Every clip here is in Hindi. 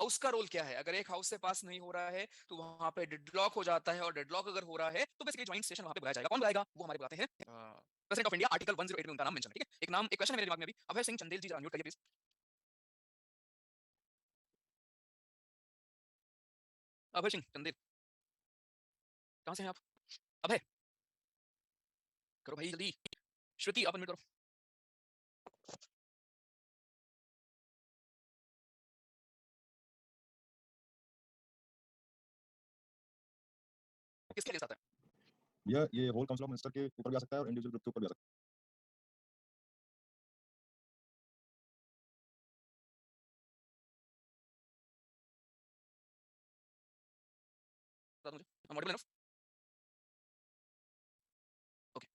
हाउस का रोल क्या है? अगर एक हाउस से पास नहीं हो रहा है तो वहां पे डेडलॉक हो जाता है, और डेडलॉक अगर हो रहा है तो बेसिकली ज्वाइंट सेशन वहां पे बुलाया जाएगा। कौन बुलाएगा? वो हमारे बुलाते हैं प्रेसिडेंट ऑफ इंडिया। आर्टिकल 108 में उनका नाम मेंशन है। ठीक है, एक क्वेश्चन है मेरे दिमाग में अभी। अभय सिंह चंदेल जी जरा अनम्यूट करिए प्लीज। अभय सिंह चंदेल, कहां से हैं आप? अभय, करो भाई जल्दी। श्रुति आप अनम्यूट करो। किसके लिए आता है? ये होल काउंसिल ऑफ मिनिस्टर के ऊपर भी आ सकता है और इंडिविजुअल ग्रुप के ऊपर भी आ सकता बता मुझे, I'm audible enough? Okay.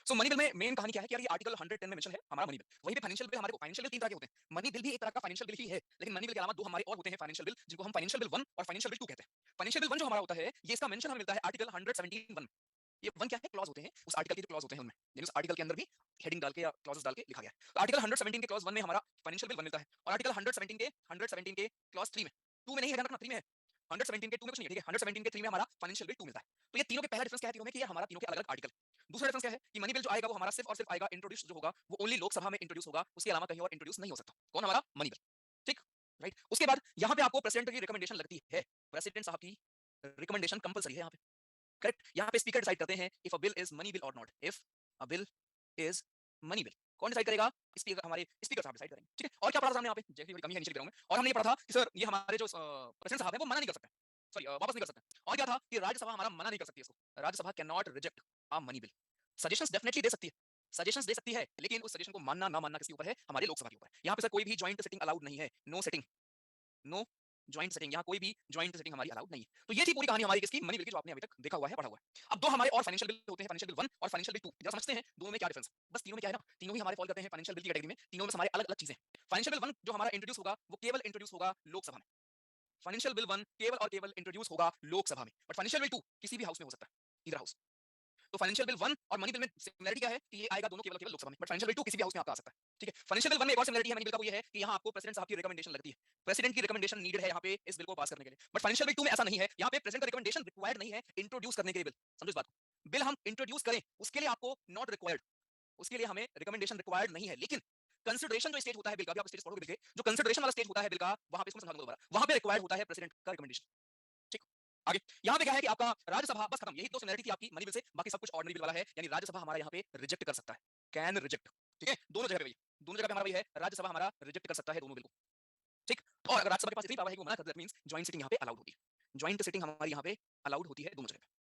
So money bill में मेन कहानी क्या है कि यार ये आर्टिकल 110 में मेंशन है हमारा मनी बिल। वहीं पे फाइनेंशियल बिल, हमारे को फाइनेंशियल बिल तीन तरह के होते हैं। मनी बिल भी एक तरह का फाइनेंशियल बिल ही है, लेकिन मनी बिल के अलावा दो हमारे और होते हैं फाइनेंशियल बिल, जिनको हम फाइनेंशियल बिल 1 और फाइनेंशियल बिल 2 कहते हैं। फाइनेंशियल बिल 1 जो हमारा होता है, ये इसका मेंशन हमें मिलता है आर्टिकल 117 1। ये 1 क्या है? क्लॉज होते हैं उस आर्टिकल के, जो क्लॉज होते हैं उनमें, यानी उस आर्टिकल के अंदर भी हेडिंग डाल के या क्लॉजेस डाल के लिखा गया है। तो आर्टिकल 117 के क्लॉज 1 में हमारा फाइनेंशियल बिल 1 मिलता है, और आर्टिकल 117 के क्लॉज 3 में, 2 में नहीं है, ध्यान रखना 3 में है। 117 के 2 में कुछ नहीं है, ठीक है। 117 के 3 में हमारा फाइनेंशियल बिल 2 मिलता है। तो ये तीनों के पहला डिफरेंस क्या है तीनों में, कि ये हमारा तीनों के अलग-अलग आर्टिकल। दूसरा डिफरेंस क्या है कि मनी बिल जो आएगा वो हमारा सिर्फ और सिर्फ आएगा, इंट्रोड्यूस जो होगा वो ओनली लोकसभा में इंट्रोड्यूस होगा, उसके अलावा कहीं और इंट्रोड्यूस नहीं हो सकता। कौन? हमारा मनी बिल। ठीक, राइट। उसके बाद यहाँ पे आपको प्रेसिडेंट की रिकमेंडेशन लगती है, प्रेसिडेंट साहब की रिकमेंडेशन कंपलसरी है यहाँ पे। करेक्ट, यहाँ पे स्पीकर डिसाइड करते हैं if a bill is money bill और not. If a bill is money bill, कौन डिसाइड करेगा? स्पीकर, हमारे स्पीकर साहब डिसाइड करेंगे। ठीक है, और क्या पढ़ा था हमने यहाँ पे? जैसे बड़ी कमी है नीचे लिख रहा हूँ मैं। और हमने ये पढ़ा था कि सर ये हमारे जो प्रेसिडेंट साहब है वो मना नहीं कर सकते, सॉरी वापस नहीं कर सकते। और क्या था कि राज्यसभा हमारा मना नहीं कर सकती इसको, Rajya Sabha can not reject a money bill. Suggestions definitely they सकती है, सजेशंस दे सकती है, लेकिन उस सजेशन को मानना ना मानना किसके ऊपर है? हमारे लोकसभा के ऊपर है। यहाँ पे सर कोई भी ज्वाइंट सेटिंग अलाउड नहीं है, no setting, no joint setting, यहाँ कोई भी ज्वाइंट सेटिंग हमारी अलाउड नहीं है। तो ये थी पूरी कहानी हमारी किसकी? मनी बिल की, जो आपने अभी तक देखा हुआ है, पढ़ा हुआ है। अब दो हमारे और फाइनेंशियल बिल होते हैं, फाइनेंशियल बिल 1 और फाइनेंशियल बिल 2। जरा समझते हैं दोनों में क्या डिफरेंस है। बस तीनों में क्या है ना, तीनों ही हमारे फॉल करते हैं फाइनेंशियल बिल की कैटेगरी में। तीनों में हमारे अलग अलग चीजें। फाइनेंशियल बिल 1 जो हमारा इंट्रोड्यूस होगा वो केवल इंट्रोड्यूस होगा लोकसभा में। फाइनेंशियल बिल 1 केवल और केवल इंट्रोड्यूस होगा लोकसभा में, बट फाइनेंशियल बिल 2 किसी भी हाउस में हो सकता है, इधर हाउस। तो फाइनेंशियल बिल 1 और मनी बिल में सिमिलरिटी क्या है कि ये आएगा दोनों केवल केवल लोकसभा में, बट फाइनेंशियल बिल 2 किसी भी हाउस में आपका आ सकता है। ठीक है, फाइनेंशियल बिल 1 में एक और सिमिलरिटी है मनी बिल का, वो ये है कि यहाँ आपको प्रेसिडेंट साहब की रिकमेंडेशन लगती है, प्रेसिडेंट की रिकमेंडेशन नीडेड है यहाँ पे इस बिल को पास करने के लिए। बट फाइनेंशियल बिल 2 में ऐसा नहीं है, यहाँ पे प्रेसिडेंट का रिकमेंडेशन रिक्वायर्ड नहीं है इंट्रोड्यूस करने के लिए बिल। समझो इस बात को, बिल हम इंट्रोड्यूस करें उसके लिए आपको नॉट रिक्वायर्ड, उसके लिए हमें रिकमेंडेशन रिक्वायर्ड नहीं है, लेकिन कंसिडरेशन जो स्टेज होता है बिल का, भी आप स्टेज पढ़ोगे बिल के, जो कंसिडरेशन वाला स्टेज होता है बिल का, वहां पे इसको समझा दूंगा दोबारा, वहां पे रिक्वायर्ड होता है प्रेसिडेंट का रिकमेंडेशन। ठीक, आगे यहाँ पे क्या है कि आपका राज्यसभा, बस खत्म, यही दो सिमिलरिटी थी आपकी मनी बिल से, बाकी सब कुछ ऑर्डिनरी बिल वाला है, यानी राज्यसभा हमारा यहाँ पे रिजेक्ट कर सकता है, कैन रिजेक्ट। ठीक है, दोनों जगह पे भैया, दोनों जगह पे हमारा वही है, राज्यसभा हमारा रिजेक्ट कर सकता है दोनों बिल को। ठीक, और अगर राज्यसभा के पास इतनी पावर है कि वो मना कर दे, दैट मींस जॉइंट सिटिंग यहाँ पे अलाउड होती है, जॉइंट सिटिंग हमारी यहाँ पे अलाउड होती है दोनों जगह पे।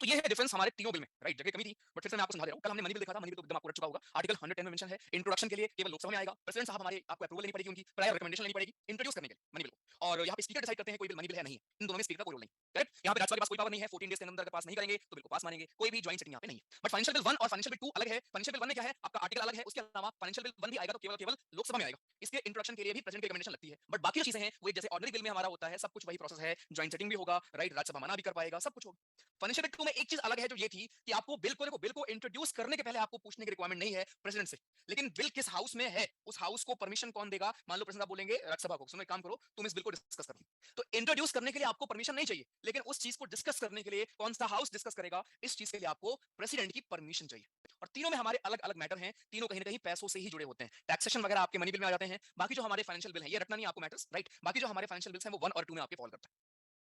तो ये है डिफरेंस हमारे तीनों बिल में, राइट। जगह कमी थी, बट फिर से मैं आपको समझा दे रहा हूं। कल हमने मनी बिल देखा था, मनी बिल तो एकदम आपको रट चुका होगा। आर्टिकल 110 में मेंशन है, इंट्रोडक्शन के लिए केवल लोकसभा में आएगा, प्रेसिडेंट साहब हमारे आपको अप्रूवल लेनी पड़ेगी, उनकी प्रायर रिकमेंडेशन लेनी पड़ेगी इंट्रोड्यूस करने के लिए मनी बिल को। और यहाँ पे स्पीकर डिसाइड करते हैं कोई बिल मनी बिल है नहीं है, इन दोनों में स्पीकर का कोई रोल नहीं। करेक्ट, यहाँ पे राज्यसभा के पास कोई पावर नहीं है, 14 डेज के अंदर अगर पास नहीं करेंगे तो बिल को पास मानेंगे, कोई भी ज्वाइंट सेटिंग यहाँ पे नहीं है। बट फाइनेंशियल बिल 1 और फाइनेंशियल बिल 2 अलग है। फाइनेंशियल बिल 1 में क्या है, आपका आर्टिकल अलग है, उसके अलावा फाइनेंशियल बिल 1 भी आएगा तो केवल केवल लोकसभा में आएगा, इसके इंट्रोडक्शन के लिए भी प्रेसिडेंट की रिकमेंडेशन लगती है। बट बाकी जो चीजें हैं वो जैसे ऑर्डिनरी बिल में हमारा होता है, सब कुछ वही प्रोसेस है, ज्वाइंट सेटिंग भी होगा, राइट, राज्यसभा मना भी कर पाएगा, सब कुछ होगा। फाइनेंशियल बिल 2 में एक चीज अलग है, जो ये थी कि आपको बिल को इंट्रोड्यूस करने के पहले आपको पूछने की रिक्वायरमेंट नहीं है प्रेसिडेंट से, लेकिन बिल किस हाउस में है, उस हाउस को परमिशन कौन देगा? मान लो प्रेसिडेंट बोलेंगे राज्यसभा को, सुनो एक काम करो, तुम इस बिल को डिस्कस करो, तो इंट्रोड्यूस करने के लिए आपको परमिशन नहीं चाहिए, लेकिन उस चीज को डिस्कस करने के लिए कौन सा हाउस डिस्कस करेगा, इस चीज के लिए आपको प्रेसिडेंट की परमिशन चाहिए। और तीनों में हमारे अलग अलग मैटर हैं, तीनों कहीं ना कहीं पैसों से ही जुड़े होते हैं, टैक्सेशन वगैरह आपके मनी बिल में आ जाते हैं। बाकी जो हमारे फाइनेंशियल बिल है, ये रटना नहीं आपको मैटर्स, राइट, बाकी जो हमारे फाइनेंशियल बिल्स हैं वो 1 और 2 में आपके फॉल करते हैं।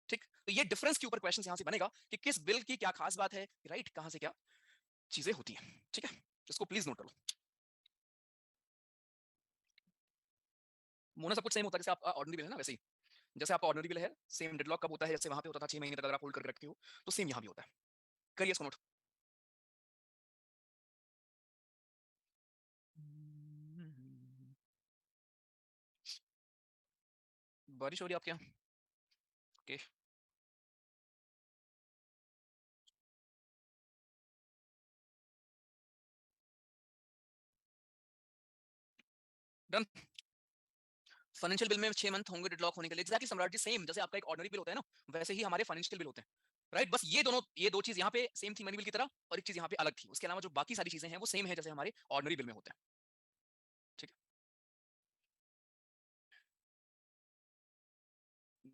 ठीक, तो ये डिफरेंस के ऊपर क्वेश्चन यहां से बनेगा कि किस बिल की क्या खास बात है, राइट, कहां से क्या चीजें होती हैं। ठीक है, इसको प्लीज नोट करो। मोना सब कुछ सेम होता है, जैसे आपका ऑर्डिनरी बिल है ना, वैसे ही जैसे आपका ऑर्डिनरी बिल है, सेम डेडलॉक कब होता है, जैसे वहां पे होता था 6 महीने तक अगर आप होल्ड करके रखते हो, तो सेम यहां भी होता है। करिए इसको नोट। बारिश हो रही है आपके यहाँ? Okay, done. फाइनेंशियल बिल में 6 मंथ होंगे डेडलॉक होने के लिए, एग्जैक्टली सम्राट जी, सेम जैसे आपका एक ऑर्डिनरी बिल होता है ना, वैसे ही हमारे फाइनेंशियल बिल होते हैं, राइट। बस ये दो चीज यहाँ पे सेम थी मनी बिल की तरह, और एक चीज यहाँ पे अलग थी, उसके अलावा जो बाकी सारी चीजें हैं वो सेम है जैसे हमारे ऑर्डिनरी बिल में होते हैं। ठीक है,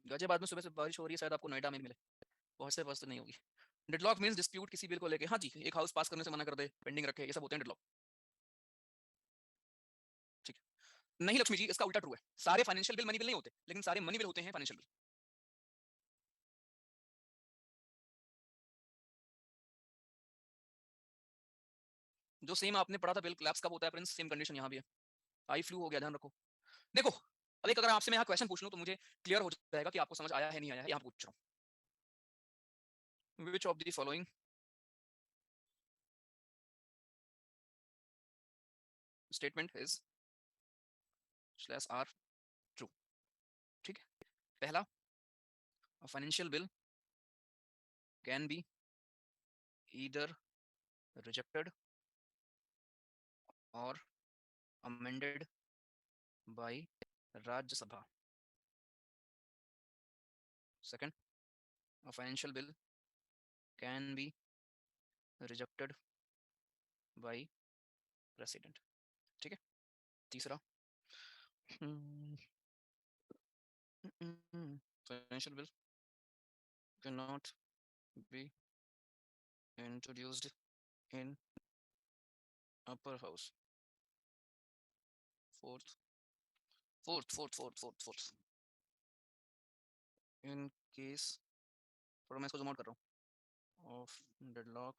गाजियाबाद में सुबह से बारिश हो रही है, शायद आपको नोएडा में मिले। बहुत से पास तो नहीं होगी। डेडलॉक मींस डिस्प्यूट किसी बिल को लेके। हाँ जी, एक हाउस पास करने से मना कर दे, पेंडिंग रखे, ये सब होते हैं डेडलॉक। ठीक है। नहीं लक्ष्मी जी, इसका उल्टा ट्रू है। सारे फाइनेंशियल बिल मनी बिल नहीं होते, लेकिन सारे मनी बिल होते हैं फाइनेंशियल बिल। जो सेम आपने पढ़ा था बिल कोलैप्स कब होता है प्रिंस, सेम कंडीशन यहाँ भी है। आई फ्लू हो गया, ध्यान रखो। देखो, अब एक अगर आपसे मैं यहाँ क्वेश्चन पूछ लूँ तो मुझे क्लियर हो जाएगा कि आपको समझ आया है नहीं आया है। यहाँ पूछ रहा हूँ, which of the following statement is slash are true. ठीक है। पहला, financial bill can be either rejected और amended by Rajya Sabha. Second, a financial bill can be rejected by president. ठीक है। तीसरा, financial bill cannot be introduced in upper house. Fourth, in case, थोड़ा मैं इसको जूम आउट कर रहा हूँ, of deadlock,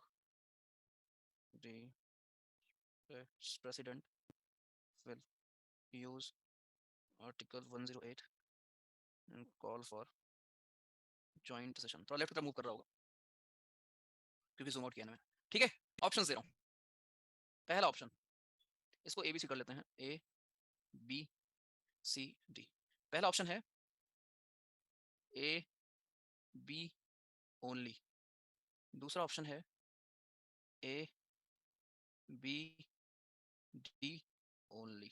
the president will use Article 108 and call for joint session. थोड़ा लेफ्ट की तरफ मूव कर रहा होगा क्योंकि जूम आउट किया है मैंने। ठीक है, ऑप्शंस दे रहा हूँ। पहला ऑप्शन, इसको ए बी सी कर लेते हैं, ए बी सी डी। पहला ऑप्शन है ए बी ओनली। दूसरा ऑप्शन है ए बी डी ओनली।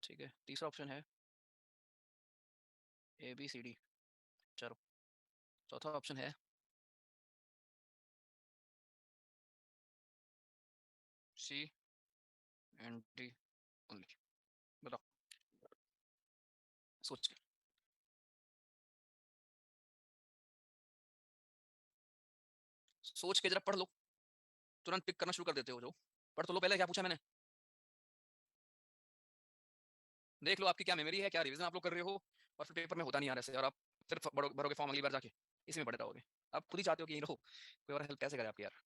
ठीक है। तीसरा ऑप्शन है ए बी सी डी। चलो, चौथा ऑप्शन है सी एंड डी ओनली। बताओ, सोच के। सोच के जरा पढ़ लो, तुरंत पिक करना शुरू कर देते हो जो। पढ़ तो लो पहले, क्या पूछा मैंने। देख लो आपकी क्या मेमोरी है, क्या रिवीजन आप लोग कर रहे हो, और फिर पेपर में होता नहीं आ रहा है, और आप फिर भरोगे फॉर्म अगली बार जाके इसी में पड़े रहोगे। आप खुद ही चाहते हो कि यही रहो, कोई और हेल्प कैसे करे आपकी यार।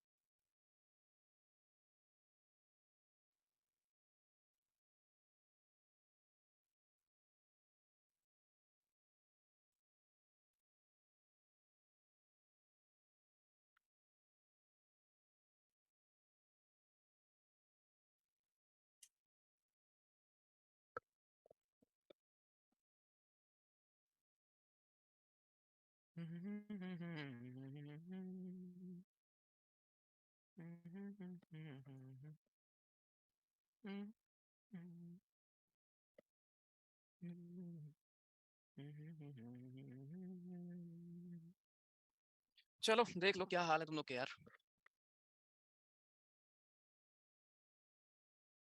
चलो देख लो क्या हाल है तुम लोग के यार।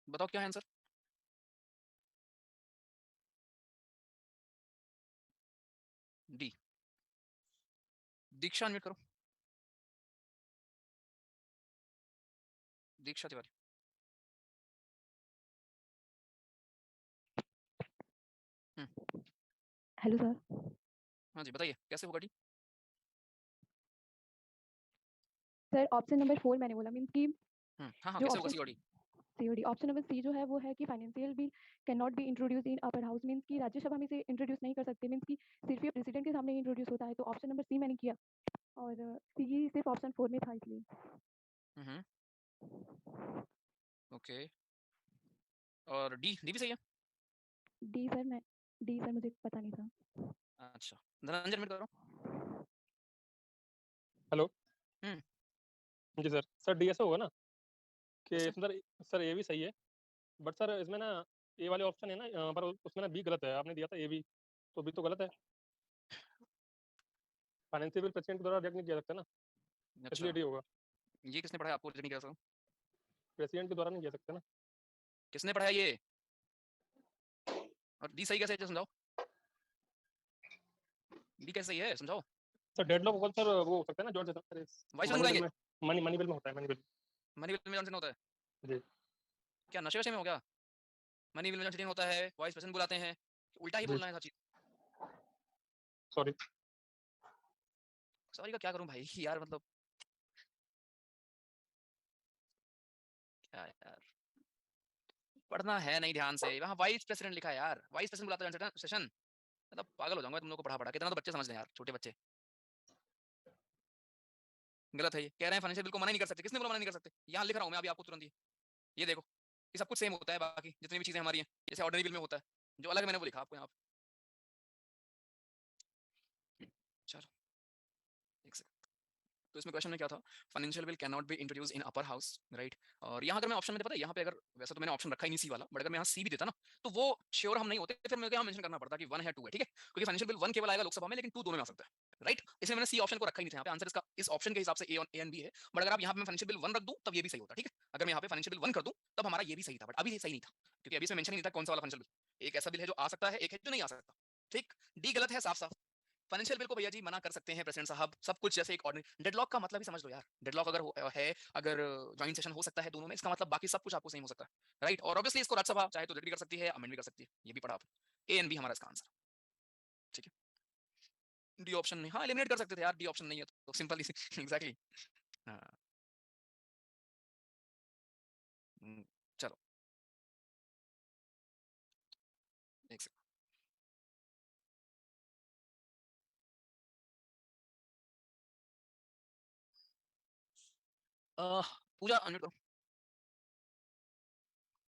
बताओ क्या है आंसर। डी, दीक्षा अनम्यूट करो। दीक्षा तिवारी। Hello sir. हाँ जी बताइए, कैसे होगा डी। सर ऑप्शन नंबर 4 मैंने बोला मींस कि हाँ हाँ, जो कैसे होगा ऑप्शन सी और डी। सीओडी ऑप्शन नंबर सी जो है वो है कि financial bill can not be introduce in upper house means कि राज्यसभा में से इंट्रोड्यूस नहीं कर सकते मींस कि सिर्फ ये प्रेसिडेंट के सामने ही इंट्रोड्यूस होता है। तो ऑप्शन नंबर सी मैंने किया और सी सिर्फ ऑप्शन 4 में था इसलिए। ओके, और डी, डी भी सही है। डी सर मुझे पता नहीं था। अच्छा, धनंजय मिनट करो। हेलो। हम्म। जी सर। सर डी ऐसा होगा ना कि कैसे? सर सर ए भी सही है, बट सर इसमें ना ए वाले ऑप्शन है ना पर उसमें ना बी गलत है। आपने दिया था ए बी, तो बी तो गलत है। फाइनेंशियल बिल प्रेसिडेंट के द्वारा रिजेक्ट नहीं किया सकता ना, इसलिए अच्छा, डी होगा। ये किसने पढ़ाया आपको, नहीं कर सकता। प्रेसिडेंट के द्वारा नहीं किया सकता ना। किसने पढ़ाया ये, और डी सही कैसे है समझाओ। बी कैसे सही है, समझाओ। सर डेडलॉक होगा सर, वो हो सकता है ना joint session. Vice money president bill बुलाएंगे, में मनी बिल में होता है, मनी बिल। मनी बिल में जॉइंट सेशन होता है। जी क्या नशे वशे में हो गया? मनी बिल में जॉइंट सेशन होता है, वाइस प्रेसिडेंट बुलाते हैं, उल्टा ही जी बोलना है हर चीज। सॉरी। सॉरी का क्या करूं भाई यार, मतलब क्या यार, पढ़ना है नहीं ध्यान से, वहाँ वाइस प्रेसिडेंट लिखा है यार, वाइस प्रेसिडेंट बुलाता है जॉइंट सेशन। मतलब पागल हो जाऊंगा तुम लोग को पढ़ा पढ़ा के, इतना तो बच्चे समझ लें यार, छोटे बच्चे। गलत है ये, कह रहे हैं फाइनेंशियल बिल को मना ही नहीं कर सकते, किसने बोला मना नहीं कर सकते? यहाँ लिख रहा हूँ मैं अभी आपको तुरंत ये देखो, ये सब कुछ सेम होता है, बाकी जितनी भी चीजें हमारी हैं जैसे ऑर्डिनरी बिल में होता है, जो अलग है मैंने वो लिखा आपको यहाँ पे। चलो एक सेकंड। तो इसमें क्वेश्चन में क्या था, financial bill can not be introduce in upper house, right. और यहाँ अगर मैं ऑप्शन में पता है, यहाँ पे अगर वैसे तो मैंने ऑप्शन रखा ही नहीं सी वाला, बट अगर मैं यहाँ सी भी देता ना, तो वो श्योर हम नहीं होते, फिर मेरे को यहाँ मेंशन करना पड़ता कि 1 है 2 है, ठीक है, क्योंकि फाइनेंशियल बिल 1 केवल आएगा लोकसभा में, लेकिन 2 दोनों में आ सकता है, राइट। इसलिए मैंने सी ऑप्शन को रखा ही नहीं था यहाँ पे, आंसर इसका इस ऑप्शन के हिसाब से ए एंड बी है। बट अगर आप यहाँ पे फाइनेंशियल बिल 1 रख दूँ तब ये भी सही होता, ठीक है। अगर मैं यहाँ पे फाइनेंशियल बिल 1 कर दूँ तब हमारा ये भी सही था, बट अभी ये सही नहीं था, क्योंकि अभी इसमें मेंशन ही नहीं था कौन सा वाला फाइनेंशियल बिल। एक ऐसा बिल है जो आ सकता है, एक है जो नहीं आ सकता, ठीक। डी गलत है साफ साफ। फाइनेंशियल बिल को भैया जी मना कर सकते हैं प्रेसिडेंट साहब, सब कुछ जैसे एक ऑर्डिनरी। डेडलॉक का मतलब ही समझ लो यार, डेडलॉक अगर है, अगर जॉइंट सेशन हो सकता है दोनों में, इसका मतलब बाकी सब कुछ आपको सेम हो सकता है, राइट। और ऑब्वियसली इसको राज्यसभा चाहे तो रिजेक्ट भी कर सकती है, अमेंड भी कर सकती है, ये भी पढ़ा आपने। ए एंड बी हमारा इसका आंसर, ठीक है। डी ऑप्शन नहीं, हाँ एलिमिनेट कर सकते थे यार, डी ऑप्शन नहीं है तो सिंपल एग्जैक्टली। हाँ चलो एक सेकंड। पूजा अनम्यूट करो।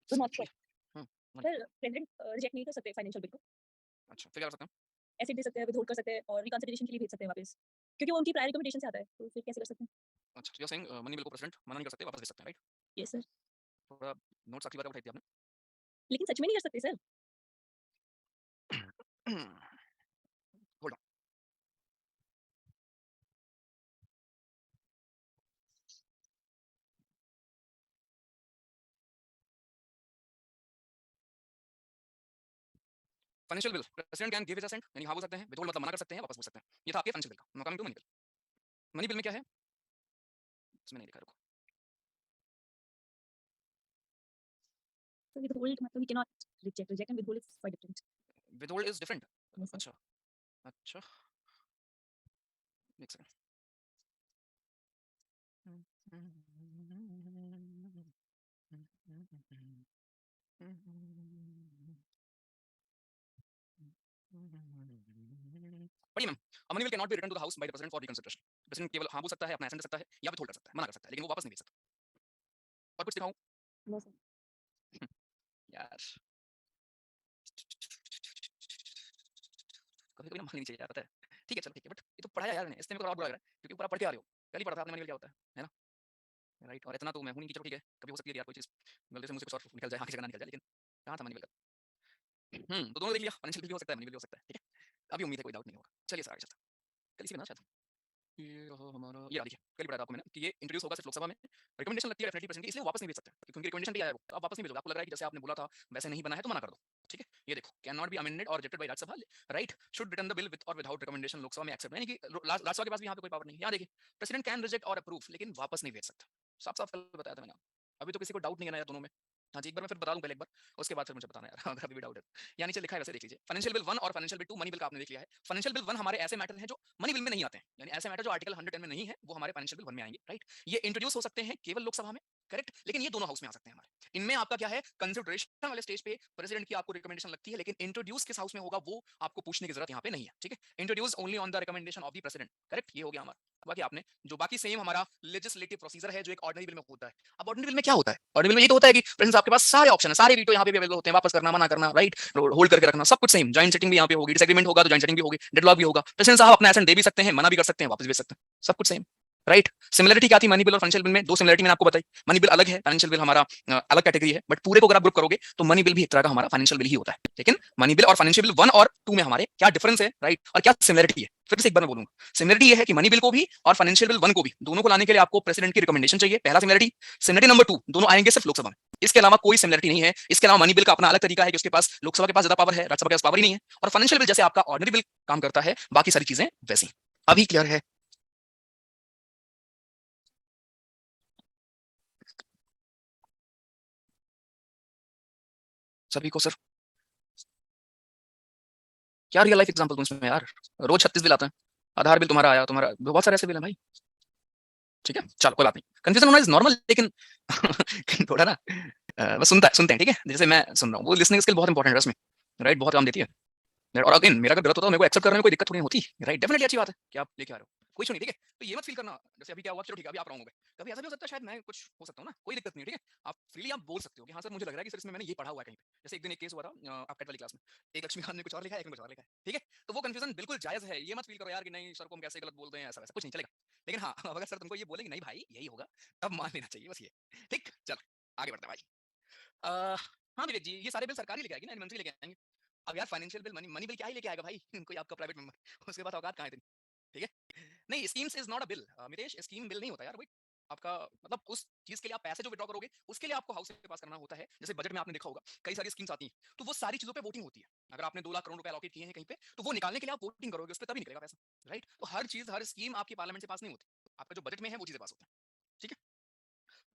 Good morning sir. Hmm, sir president reject नहीं कर सकते फाइनेंशियल बिल को, अच्छा फिर क्या कर सकते हैं? ऐसे दे सकते हैं, विथहोल्ड कर सकते हैं और रिकंसिडरेशन के लिए भेज सकते हैं वापस, क्योंकि वो उनकी प्रायर रिकमेंडेशन से आता है, तो फिर कैसे कर सकते हैं? अच्छा you are saying money bill को प्रेसिडेंट मना नहीं कर सकते, वापस भेज सकते हैं, राइट। Yes sir. थोड़ा नोट्स अगली बार उठाई थी आपने। लेकिन सच में नहीं कर सकते sir. Hold on. Financial bill president can give his assent, यानी हाँ बोल सकते हैं, विथहोल्ड मतलब मना कर सकते हैं, वापस बोल सकते हैं। ये था आपके फाइनेंशियल बिल का। Now coming to money bill. Money bill में क्या है, इसमें नहीं लिखा, रुको। तो विथहोल्ड मतलब we can not reject, reject and withhold is quite different. Withhold is different. Yes sir. अच्छा अच्छा एक सेकंड। पढ़िए ma'am, a money bill can not be return to the house by the president for reconsideration. President केवल हाँ बोल सकता है, अपना असेंट दे सकता है, या विथहोल्ड कर सकता है, मना कर सकता है, लेकिन वो वापस नहीं भेज सकता। और कुछ दिखाऊं नो सर। यार, कभी कभी ना मान नहीं चाहिए यार, पता है। ठीक है चलो ठीक है, बट ये तो पढ़ाया यार मैंने, इसलिए मेरे को और बुरा लग रहा है, क्योंकि ऊपर आप पढ़ के आ रहे हो, कल ही पढ़ा था आपने मनी बिल क्या होता है ना, राइट। और इतना तो मैं हूं नहीं कि चलो ठीक है, कभी हो सकती है यार कोई चीज गलती से मुझसे कुछ और निकल जाए, आगे से ना निकल जाए, लेकिन कहाँ था मनी बिल का। तो दोनों देख लिया, फाइनेंशियल बिल भी हो सकता है, मनी बिल भी हो सकता है, ठीक है। अभी उम्मीद है कोई डाउट नहीं होगा। चलिए सर आगे चलते हैं। कल इसी में ना शायद ये रहा हमारा, ये देखिए कल ही बताया था आपको मैंने कि ये इंट्रोड्यूस होगा सिर्फ लोकसभा में, रिकमेंडेशन लगती है डेफिनेटली प्रेसिडेंट की, इसलिए वापस नहीं भेज सकते, क्योंकि रिकमेंडेशन दिया है वो, आप वापस नहीं भेजोगे। आपको लग रहा है कि जैसे आपने बोला था वैसे नहीं बना है तो मना कर दो, ठीक है। ये देखो, कैन नॉट बी अमेंडेड और rejected by Rajya Sabha, right, should return the bill with और विदाउट रिकमेंडेशन लोकसभा में एक्सेप्ट, यानी कि राज्यसभा के पास भी यहाँ पे कोई पावर नहीं है। यहाँ देखिए, प्रेसिडेंट कैन रिजेक्ट और अप्रूव, लेकिन वापस नहीं भेज सकता। साफ साफ कल बताया था मैंने, अभी तो किसी को डाउट नहीं है ना यार दोनों में। हाँ जी, एक बार मैं फिर बता दूं पहले एक बार, उसके बाद फिर मुझे बताना यार अगर अभी भी डाउट है। यानी नीचे लिखा है वैसे देख लीजिए, फाइनेंशियल बिल 1 और फाइनेंशियल बिल 2 मनी बिल का आपने देख लिया है। फाइनेंशियल बिल 1 हमारे ऐसे मैटर हैं जो मनी बिल में नहीं आते हैं, यानी ऐसे मैटर जो आर्टिकल 110 में नहीं है, वो हमारे फाइनेंशियल बिल 1 में आएंगे, राइट। ये इंट्रोड्यूस हो सकते हैं केवल लोकसभा में, करेक्ट, लेकिन ये दोनों हाउस में आ सकते हैं हमारे। इनमें आपका क्या है, कंसिडरेशन वाले स्टेज पे प्रेसिडेंट की आपको रिकमेंडेशन लगती है, लेकिन इंट्रोड्यूस किस हाउस में होगा वो आपको पूछने की जरूरत यहाँ पे नहीं है, ठीक है। Introduce only on the recommendation of the president, correct, ये हो गया हमारा। बाकी आपने जो बाकी सेम हमारा लेजिस्लेटिव प्रोसीजर है जो एक ऑर्डिनरी बिल में होता है। अब ऑर्डिनरी बिल में क्या होता है, ऑर्डिनरी बिल में ये तो होता है कि प्रेसिडेंट आपके पास सारे ऑप्शन है, सारे वीटो यहाँ पे भी अवेलेबल होते हैं, वापस करना, मना करना, राइट, होल्ड करके रखना, सब कुछ सेम। जॉइंट सेटिंग भी यहाँ पे होगी, डिसएग्रीमेंट होगा तो जॉइंट सेटिंग भी होगी, डेडलॉक भी होगा। प्रेसिडेंट साहब अपना एसेंट दे भी सकते हैं, मना भी कर सकते हैं, वापस भी भेज सकते हैं, सब कुछ सेम, राइट। सिमिलरिटी क्या थी मनी बिल और फाइनेंशियल बिल में? दो सिमिलरिटी मैंने आपको बताई। मनी बिल अलग है, फाइनेंशियल बिल हमारा अलग कैटेगरी है, बट पूरे को अगर आप ग्रुप करोगे तो मनी बिल भी एक तरह का हमारा फाइनेंशियल बिल ही होता है। लेकिन मनी बिल और फाइनेंशियल बिल 1 और 2 में हमारे क्या डिफरेंस है, राइट, और क्या सिमिलरिटी है, फिर से एक बार मैं बोलूंगा। सिमिलरिटी ये है कि मनी बिल को भी और फाइनेंशियल बिल 1 को भी, दोनों को लाने के लिए आपको प्रेसिडेंट की रिकमेंडेशन चाहिए, पहला सिमिलरिटी। सिमिलरिटी नंबर 2, दोनों आएंगे सिर्फ लोकसभा में, इसके अलावा कोई सिमिलरिटी नहीं है। इसके अलावा मनी बिल का अपना अलग तरीका है कि उसके पास लोकसभा के पास ज्यादा पावर है, राज्यसभा के पास पावर ही नहीं है। और फाइनेंशियल बिल जैसे आपका ऑर्डिनरी बिल काम करता है, बाकी सारी चीजें वैसी। अभी क्लियर है? सभी को सर? क्या रियल लाइफ एग्जांपल दूं इसमें यार? रोज 36 बिल आते हैं, आधार बिल तुम्हारा आया, तुम्हारा बहुत सारे ऐसे बिल हैं भाई। ठीक है, चलो कोई बात नहीं, कंफ्यूजन होना इज नॉर्मल, लेकिन थोड़ा ना बस सुनते हैं, ठीक है? जैसे मैं सुन रहा हूँ, वो लिसनिंग स्किल बहुत इंपॉर्टेंट है उसमें, राइट? बहुत काम देती है। और अगेन मेरा अगर गलत होता है, मेरे को एक्सेप्ट करने में कोई दिक्कत थोड़ी होती, राइट? डेफिनेटली अच्छी बात है कि आप लेके आ रहे हो, कोई इशू नहीं, ठीक है? तो ये मत फील करना जैसे अभी क्या हुआ, चलो ठीक है अभी आप रॉन्ग हो गए, कभी ऐसा भी हो सकता है शायद मैं कुछ हो सकता हूँ ना, कोई दिक्कत नहीं है, ठीक है? आप फ्रीली आप बोल सकते हो कि हाँ सर मुझे लग रहा है कि सर इसमें मैंने ये पढ़ा हुआ है कहीं पे। जैसे एक दिन एक केस हुआ था आप कैट वाली क्लास में, एक लक्ष्मीकांत ने कुछ और लिखा है, एक ने कुछ और लिखा है, ठीक है? तो वो कंफ्यूजन बिल्कुल जायज है, ये मत फील करो यार कि नहीं सर को हम कैसे गलत बोलते हैं, ऐसा वैसा कुछ नहीं चलेगा। लेकिन हाँ अब अगर सर तुमको ये बोले कि नहीं भाई यही होगा, तब मान लेना चाहिए, बस ये। ठीक, चलो आगे बढ़ते हैं भाई। हाँ विवेक जी, ये सारे बिल सरकार ही लेके आएगी ना, मंत्री लेके आएंगे। अब यार financial bill, money money bill क्या ही लेके आएगा भाई कोई आपका प्राइवेट मेंबर, उसके बाद औकात कहाँ है इतनी? ठीक है? नहीं, schemes is not a bill Mitesh, scheme bill नहीं होता यार वही। आपका मतलब उस चीज के लिए आप पैसे जो विड्रॉ करोगे उसके लिए आपको हाउस के पास करना होता है। जैसे बजट में आपने देखा होगा कई सारी स्कीम्स आती हैं, तो वो सारी चीजों पे वोटिंग होती है। अगर आपने 2 लाख करोड़ रुपए अलॉकेट किए हैं कहीं पे, तो वो निकालने के लिए आप वोटिंग करोगे उस पर, तभी निकलेगा पैसा, राइट? तो हर चीज हर स्कीम आपकी पार्लियामेंट से पास नहीं होती, आपका जो बजट में है वो चीजें पास होती है। ठीक है?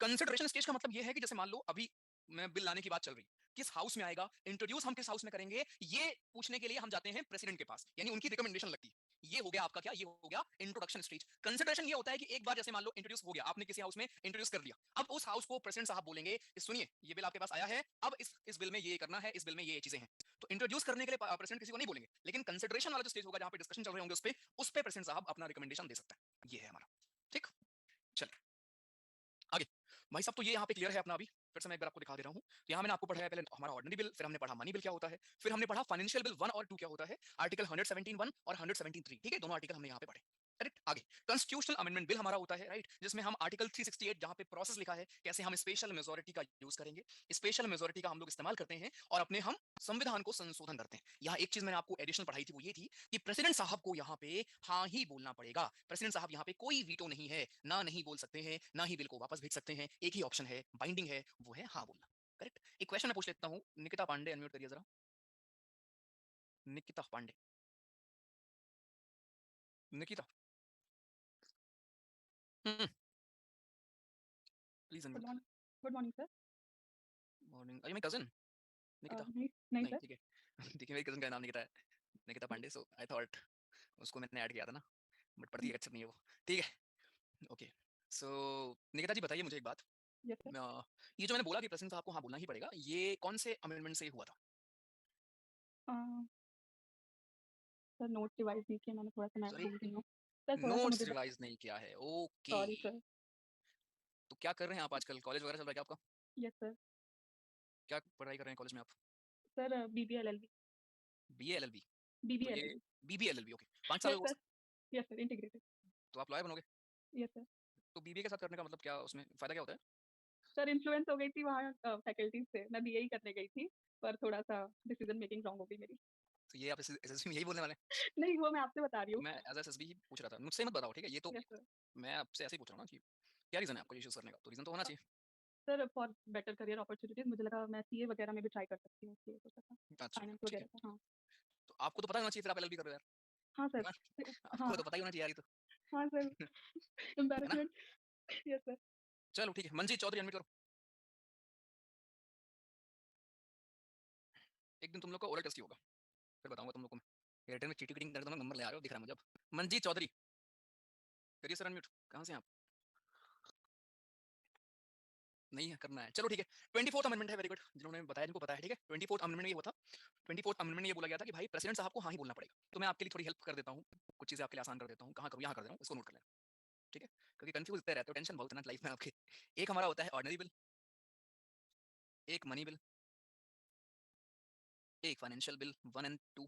कंसिडरेशन स्टेज का मतलब ये है कि जैसे मान लो अभी मैं बिल लाने की बात चल रही, किस हाउस में आएगा, इंट्रोड्यूस हम किस हाउस में करेंगे, ये पूछने के लिए हम जाते हैं प्रेसिडेंट के पास, यानी उनकी रिकमेंडेशन लगती है। ये हो गया आपका क्या, ये हो गया इंट्रोडक्शन स्टेज। कंसिडरेशन ये होता है कि एक बार जैसे मान लो इंट्रोड्यूस हो गया, आपने किसी हाउस में इंट्रोड्यूस कर दिया, अब उस हाउस को प्रेसिडेंट साहब बोलेंगे सुनिए ये बिल आपके पास आया है, अब इस बिल में ये करना है, इस बिल में ये चीजें हैं। तो इंट्रोड्यूस करने के लिए प्रेसिडेंट किसी को नहीं बोलेंगे, लेकिन कंसिडरेशन वाला जो स्टेज होगा जहां पे डिस्कशन चल रहे होंगे उस पे प्रेसिडेंट साहब अपना रिकमेंडेशन दे सकता है। ये है हमारा। ठीक, चलिए आगे। भाई साहब तो ये यहाँ पे क्लियर है अपना। अभी फिर से मैं एक बार आपको दिखा दे रहा हूँ। तो यहाँ मैंने आपको पढ़ाया पहले हमारा ऑर्डिनरी बिल, फिर हमने पढ़ा मनी बिल क्या होता है, फिर हमने पढ़ा फाइनेंशियल बिल 1 और 2 क्या होता है, आर्टिकल 117(1) और 117(3), ठीक है? दोनों आर्टिकल हमने यहाँ पे पढ़े। करेक्ट? आगे कॉन्स्टिट्यूशनल अमेंडमेंट बिल हमारा होता है, राइट? जिसमें हम आर्टिकल 368 जहाँ पे प्रोसेस लिखा है कैसे हम स्पेशल मेजोरिटी का यूज करेंगे, स्पेशल मेजोरिटी का हम लोग इस्तेमाल करते हैं और अपने हम संविधान को संशोधन करते हैं। यहाँ एक चीज मैंने आपको एडिशनल पढ़ाई थी, वो ये थी कि प्रेसिडेंट साहब को यहाँ पे हाँ ही बोलना पड़ेगा। प्रेसिडेंट साहब यहाँ पे कोई वीटो नहीं है, ना नहीं बोल सकते हैं, ना ही बिल को वापस भेज सकते हैं। एक ही ऑप्शन है, बाइंडिंग है, वो है हाँ बोलना। करेक्ट? एक क्वेश्चन मैं पूछ लेता हूँ, निकिता पांडे अनम्यूट करिए जरा। Nikita Pandey, Nikita please good unmute. Morning. Good morning sir. Morning, अरे माय कजन निकिता? नहीं नहीं नहीं सर। ठीक है देखिए मेरी कजन का नाम निकिता है, निकिता पांडे, सो आई थॉट उसको मैंने ऐड किया था ना, बट पढ़ती है अच्छा नहीं है वो। ठीक है, ओके। सो निकिता जी बताइए मुझे एक बात। Yes sir. ये जो मैंने बोला कि प्रेसिडेंट साहब को हाँ बोलना ही पड़ेगा, ये कौन से अमेंडमेंट से हुआ था? सर नोट्स रिवाइज नहीं किए मैंने, थोड़ा सा मैं सॉरी, भूल गई हूँ सर, थोड़ा सा नोट्स मुझे रिवाइज नहीं किया है, ओके। Sorry sir. तो क्या कर रहे हैं आप आजकल, कॉलेज वगैरह चल रहा है क्या आपका? Yes sir. क्या पढ़ाई कर रहे हैं कॉलेज में आप? Sir BBA LLB। BA LLB? तो BBA ये LLB। बीबीए एलएलबी, ओके, 5 साल का yes sir. Course? Yes sir integrated. तो आप लॉयर बनोगे? Yes sir. तो बीबीए के साथ करने का मतलब क्या, उसमें फायदा क्या होता है? सर इन्फ्लुएंस हो गई थी वहाँ फैकल्टीज से, मैं BA ही करने गई थी, पर थोड़ा सा डिसीजन मेकिंग रॉन्ग हो गई मेरी। तो ये आप एसएससी में यही बोलने वाले हैं? नहीं वो मैं आपसे बता रही तो हूँ। मैं एज एसएसबी ही पूछ रहा था, मुझसे मत बताओ, ठीक है? ये तो यस सर। मैं आपसे ऐसे ही पूछ रहा हूँ ना कि क्या रीजन है आपको ये चूज करने का, तो रीजन तो होना चाहिए। Sir for better career opportunities मुझे लगा मैं CA वगैरह में भी ट्राई कर सकती हूँ, इसलिए सोचा था। अच्छा फाइनेंस ठीक है, वगैरह का, हाँ। तो आपको तो पता होना चाहिए फिर आप एलएलबी कर रहे हो हाँ सर। यार, है ना? हाँ आपको तो पता ही होना चाहिए यार ये तो, हाँ सर। है ना? एम्बैरेसमेंट। Yes sir. चलो ठीक है, मनजीत चौधरी अनम्यूट करो। एक दिन तुम लोग का ओरल टेस्ट ही होगा, फिर बताऊंगा तुम लोग को मैं। एयरटेल में चीटिंग करके तुम लोग नंबर ले आ रहे हो, दिख रहा है मुझे अब। मनजीत चौधरी करिए सर अनम्यूट, कहाँ से हैं आप? नहीं है, करना है, चलो ठीक है। 24th अमेंडमेंट है, वेरी गुड, जिन्होंने बताया जिनको पता है, ठीक है? 24th अमेंडमेंट ये हुआ था, 24th अमेंडमेंट में ये बोला गया था कि भाई प्रेसिडेंट साहब को हाँ ही बोलना पड़ेगा। तो मैं आपके लिए थोड़ी हेल्प कर देता हूँ, कुछ चीजें आपके लिए आसान कर देता हूँ। कहाँ करूँ? यहाँ कर दे रहा हूँ, इसको नोट कर लेना, ठीक है? क्योंकि कंफ्यूज होते रहते हो, टेंशन बहुत है ना लाइफ में आपके। एक हमारा होता है ऑर्डिनरी बिल, एक मनी बिल, एक फाइनेंशियल बिल 1 और 2,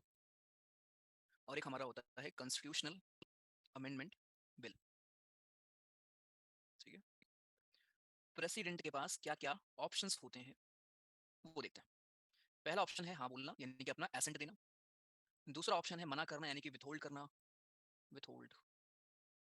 और एक हमारा होता है कॉन्स्टिट्यूशनल अमेंडमेंट बिल, ठीक है? प्रेसिडेंट के पास क्या क्या ऑप्शंस होते हैं वो देखते हैं। पहला ऑप्शन है हाँ बोलना, यानी कि अपना एसेंट देना। दूसरा ऑप्शन है मना करना, यानी कि विथहोल्ड करना, विथहोल्ड,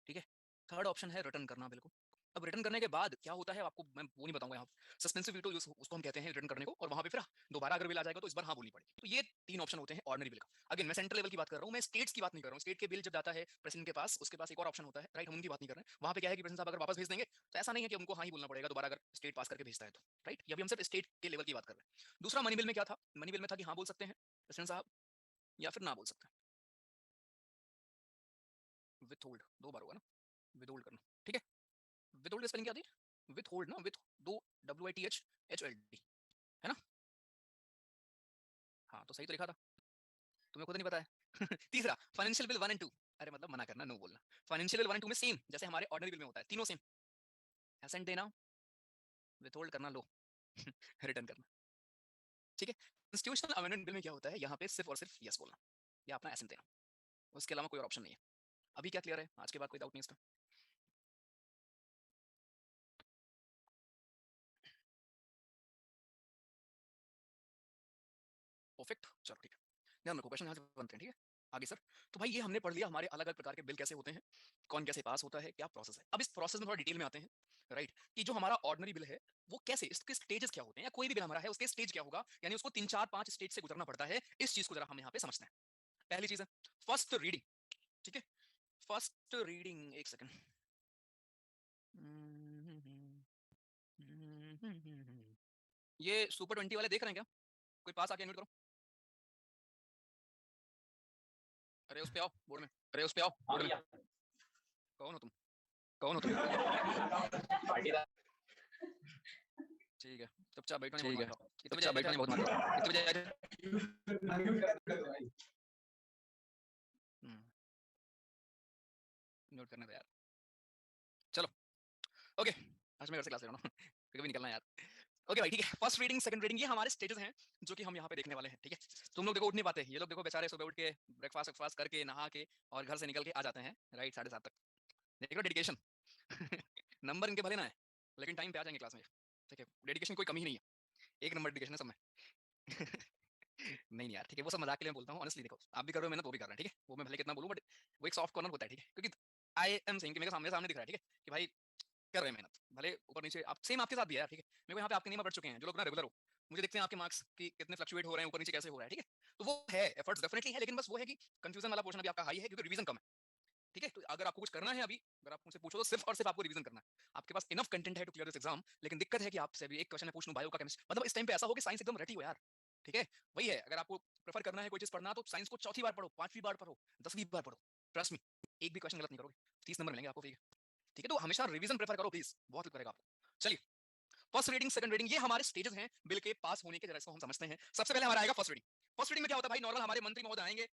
ठीक है? थर्ड ऑप्शन है रिटर्न करना बिल को। अब रिटर्न करने के बाद क्या होता है आपको मैं वो नहीं बताऊंगा यहाँ। सस्पेंसिव वीटो उसको हम कहते हैं रिटर्न करने को, और वहां पे फिर दोबारा अगर बिल आ जाएगा तो इस बार हाँ बोलनी पड़ेगी। तो ये 3 ऑप्शन होते हैं ऑर्डिनरी बिल का। अगेन मैं सेंट्रल लेवल की बात कर रहा हूँ, मैं स्टेट्स की बात नहीं कर रहा हूँ। स्टेट के बिल जब जाता है प्रेसिडेंट के पास, उसके पास एक और ऑप्शन होता है, राइट, हम उनकी बात नहीं कर रहे हैं। वहां पे क्या है कि प्रेसिडेंट साहब अगर वापस भेज देंगे तो ऐसा नहीं है कि उनको हाँ ही बोलना पड़ेगा दोबारा अगर स्टेट पास करके भेजता है तो, राइट। ये अभी हम सिर्फ स्टेट के लेवल की बात कर रहे हैं। दूसरा मनी बिल में क्या था, मनी बिल में था कि हाँ बोल सकते हैं प्रेसिडेंट साहब या फिर ना बोल सकते हैं। विथहोल्ड 2 बार होगा ना, विथहोल्ड करना, ठीक है। विथहोल्ड की स्पेलिंग क्या थी, विथहोल्ड ना, विथ 2 WITHHOLD है ना। हाँ तो सही तो लिखा था, तुम्हें खुद नहीं पता है। तीसरा फाइनेंशियल बिल 1 एंड 2, अरे मतलब मना करना, नो बोलना। फाइनेंशियल बिल 1 एंड 2 में सेम जैसे हमारे ऑर्डिनरी बिल में होता है, तीनों सेम। एसेंट देना, विथहोल्ड करना, लो रिटर्न करना, ठीक है। इंस्टीट्यूशनल अमेंडमेंट बिल में क्या होता है, यहाँ पे सिर्फ और सिर्फ यस बोलना या अपना एसेंट देना, उसके अलावा कोई और ऑप्शन नहीं है। अभी क्या क्लियर है, आज के बाद कोई डाउट नहीं इसका। परफेक्ट, चलो ठीक है। ध्यान रखो क्वेश्चन यहाँ से बनते हैं, ठीक है। आगे सर, तो भाई ये हमने पढ़ लिया हमारे अलग अलग प्रकार के बिल कैसे होते हैं, कौन कैसे पास होता है, क्या प्रोसेस है। अब इस प्रोसेस में थोड़ा डिटेल में आते हैं, राइट, कि जो हमारा ऑर्डिनरी बिल है वो कैसे, इसके स्टेजेस क्या होते हैं, या कोई भी बिल हमारा है उसके स्टेज क्या होगा, यानी उसको 3 4 5 स्टेज से गुजरना पड़ता है। इस चीज को जरा हम यहाँ पे समझते हैं। पहली चीज है फर्स्ट रीडिंग, ठीक है। फर्स्ट रीडिंग, एक सेकंड, ये सुपर 20 वाले देख रहे हैं क्या, कोई पास आके अनम्यूट करो। अरे उस पे आओ बोर्ड में, अरे उस पे आओ बोर्ड में। कौन हो तुम, कौन हो तुम? ठीक है, चुपचाप बैठो, नहीं बोलना। चुपचाप बैठो, नहीं बहुत मार रहा। कितने बजे आए थे? नोट करने दो यार। चलो ओके, आज मैं घर से क्लास ले रहा हूँ क्योंकि भी निकलना है यार। ओके भाई ठीक है, फर्स्ट रीडिंग सेकंड रीडिंग ये हमारे स्टेजेस हैं जो कि हम यहाँ पे देखने वाले हैं, ठीक है। तुम लोग देखो उठ नहीं पाते, ये लोग देखो बेचारे सुबह उठ के ब्रेकफास्ट करके नहा के और घर से निकल के आ जाते हैं, राइट, 7:30 तक। देखो डेडिकेशन। नंबर इनके भले ना है लेकिन टाइम पे आ जाएंगे क्लास में, ठीक है। डेडिकेशन कोई कमी नहीं है, 1 नंबर डेडिकेशन है सब में। नहीं यार ठीक है, वो सब मजाक के लिए बोलता हूँ, ऑनेस्टली देखो आप भी कर रहे हो मेहनत, वो भी कर रहे हैं, ठीक है। वो मैं भले कितना बोलूँ बट वो एक सॉफ्ट कॉर्नर होता है, ठीक है, क्योंकि आई एम सेइंग कि मेरे सामने सामने दिख रहा है, ठीक है, कि भाई कर रहे हैं मेहनत, भले ऊपर नीचे। आप सेम आपके साथ भी है यार, ठीक है। मेरे को यहाँ पे आपके नेम बढ़ चुके हैं, जो लोग ना रेगुलर हो, मुझे देखते हैं आपके मार्क्स कि कितने फ्लक्चुएट हो रहे हैं, ऊपर नीचे कैसे हो रहा है, ठीक है। तो वो है, एफर्ट्स डेफिनेटली है, लेकिन बस वो है कि कंफ्यूजन वाला पोर्शन अभी आपका हाई है क्योंकि रिवीजन कम है, ठीक है। तो अगर आपको कुछ करना है अभी, अगर आप मुझसे पूछो तो सिर्फ और सिर्फ आपको रिवीजन करना है। आपके पास इनफ कंटेंट है टू क्लियर दिस एग्जाम, लेकिन दिक्कत है कि आपसे अभी एक क्वेश्चन मैं पूछ लूं बायो का केमिस्ट्री, मतलब इस टाइम पे ऐसा हो कि साइंस एकदम रटी हो यार, ठीक है। वही है, अगर आपको प्रेफर करना है कोई चीज पढ़ना तो साइंस को 4थी बार पढ़ो, 5वीं बार पढ़ो, 10वीं बार पढ़ो, ट्रस्ट मी, एक भी क्वेश्चन गलत नहीं करोगे, 30 नंबर मिलेंगे आपको, ठीक है। ठीक है, तो हमेशा रिवीजन प्रेफर करो प्लीज, बहुत हेल्प करेगा आपको। चलिए, फर्स्ट रीडिंग सेकंड रीडिंग ये हमारे स्टेजेस हैं बिल के पास होने के, जरा इसको हम समझते हैं। सबसे पहले हमारा आएगा फर्स्ट रीडिंग। फर्स्ट रीडिंग में क्या होता है भाई, नॉर्मल हमारे मंत्री महोदय आएंगे,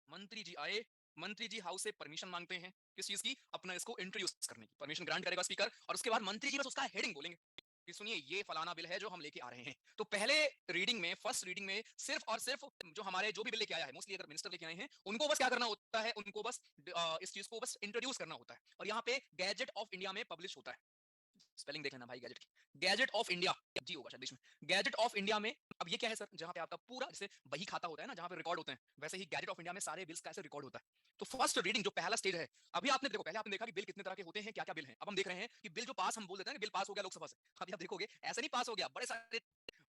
मंत्री जी आए, मंत्री जी हाउस से परमिशन मांगते हैं, किस चीज की, अपना इसको इंट्रोड्यूस करने की। परमिशन ग्रांट करेगा स्पीकर, और उसके बाद मंत्री जी बस उसका हेडिंग बोलेंगे कि सुनिए ये फलाना बिल है जो हम लेके आ रहे हैं। तो पहले रीडिंग में, फर्स्ट रीडिंग में सिर्फ और सिर्फ जो हमारे जो भी बिल लेके आया है, मोस्टली अगर मिनिस्टर लेके आए हैं, उनको बस क्या करना होता है, उनको बस इस चीज को बस इंट्रोड्यूस करना होता है। और यहाँ पे गैजेट ऑफ इंडिया में पब्लिश होता है, स्पेलिंग देख लेना भाई गैजेट की, गैजेट ऑफ इंडिया जी होगा शायद बीच में, गैजेट ऑफ इंडिया में। अब ये क्या है सर, जहां पे आपका पूरा जैसे बही खाता होता है ना, जहां पे रिकॉर्ड होते हैं, वैसे ही गैजेट ऑफ इंडिया में सारे बिल्स का ऐसे रिकॉर्ड होता है। तो फर्स्ट रीडिंग जो पहला स्टेज है, अभी आपने देखो, पहले आपने देखा कि बिल कितने तरह के होते हैं, क्या क्या बिल हैं। अब हम देख रहे हैं कि बिल जो पास, हम बोल देते हैं बिल पास हो गया लोकसभा से, अभी आप देखोगे ऐसे नहीं पास हो गया, बड़े सारे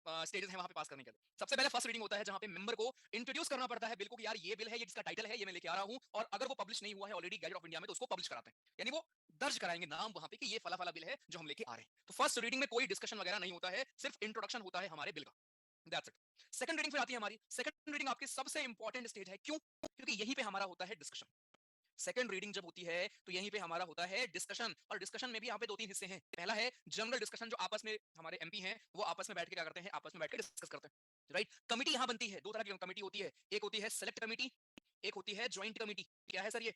स्टेजेस हैं वहां पे पास करने के लिए। सबसे पहले फर्स्ट रीडिंग होता है जहां पे मेंबर को इंट्रोड्यूस करना पड़ता है बिल को कि यार ये बिल है, ये जिसका टाइटल है, ये मैं लेके आ रहा हूं, और अगर वो पब्लिश नहीं हुआ है ऑलरेडी गैजेट ऑफ इंडिया में तो उसको पब्लिश कराते हैं, यानी वो दर्ज कराएंगे नाम वहां पे कि ये फला फला बिल है जो हम लेके आ रहे हैं। तो फर्स्ट रीडिंग में कोई डिस्कशन वगैरह नहीं होता है, सिर्फ इंट्रोडक्शन होता है हमारे बिल का, दैट्स इट। सेकंड रीडिंग फिर आती है हमारी, सेकंड रीडिंग आपकी सबसे इंपॉर्टेंट स्टेज है, क्यों, क्योंकि यहीं पे हमारा होता है डिस्कशन। सेकंड रीडिंग जब होती है तो यहीं पे हमारा होता है डिस्कशन, और डिस्कशन में भी यहाँ पे 2-3 हिस्से हैं। पहला है जनरल डिस्कशन, जो आपस में हमारे एमपी हैं वो आपस में बैठ के क्या करते हैं, आपस में बैठ के डिस्कस करते हैं, राइट। कमिटी यहाँ बनती है, 2 तरह की कमिटी होती है, एक होती है सेलेक्ट कमिटी, एक होती है ज्वाइंट कमिटी। क्या है सर ये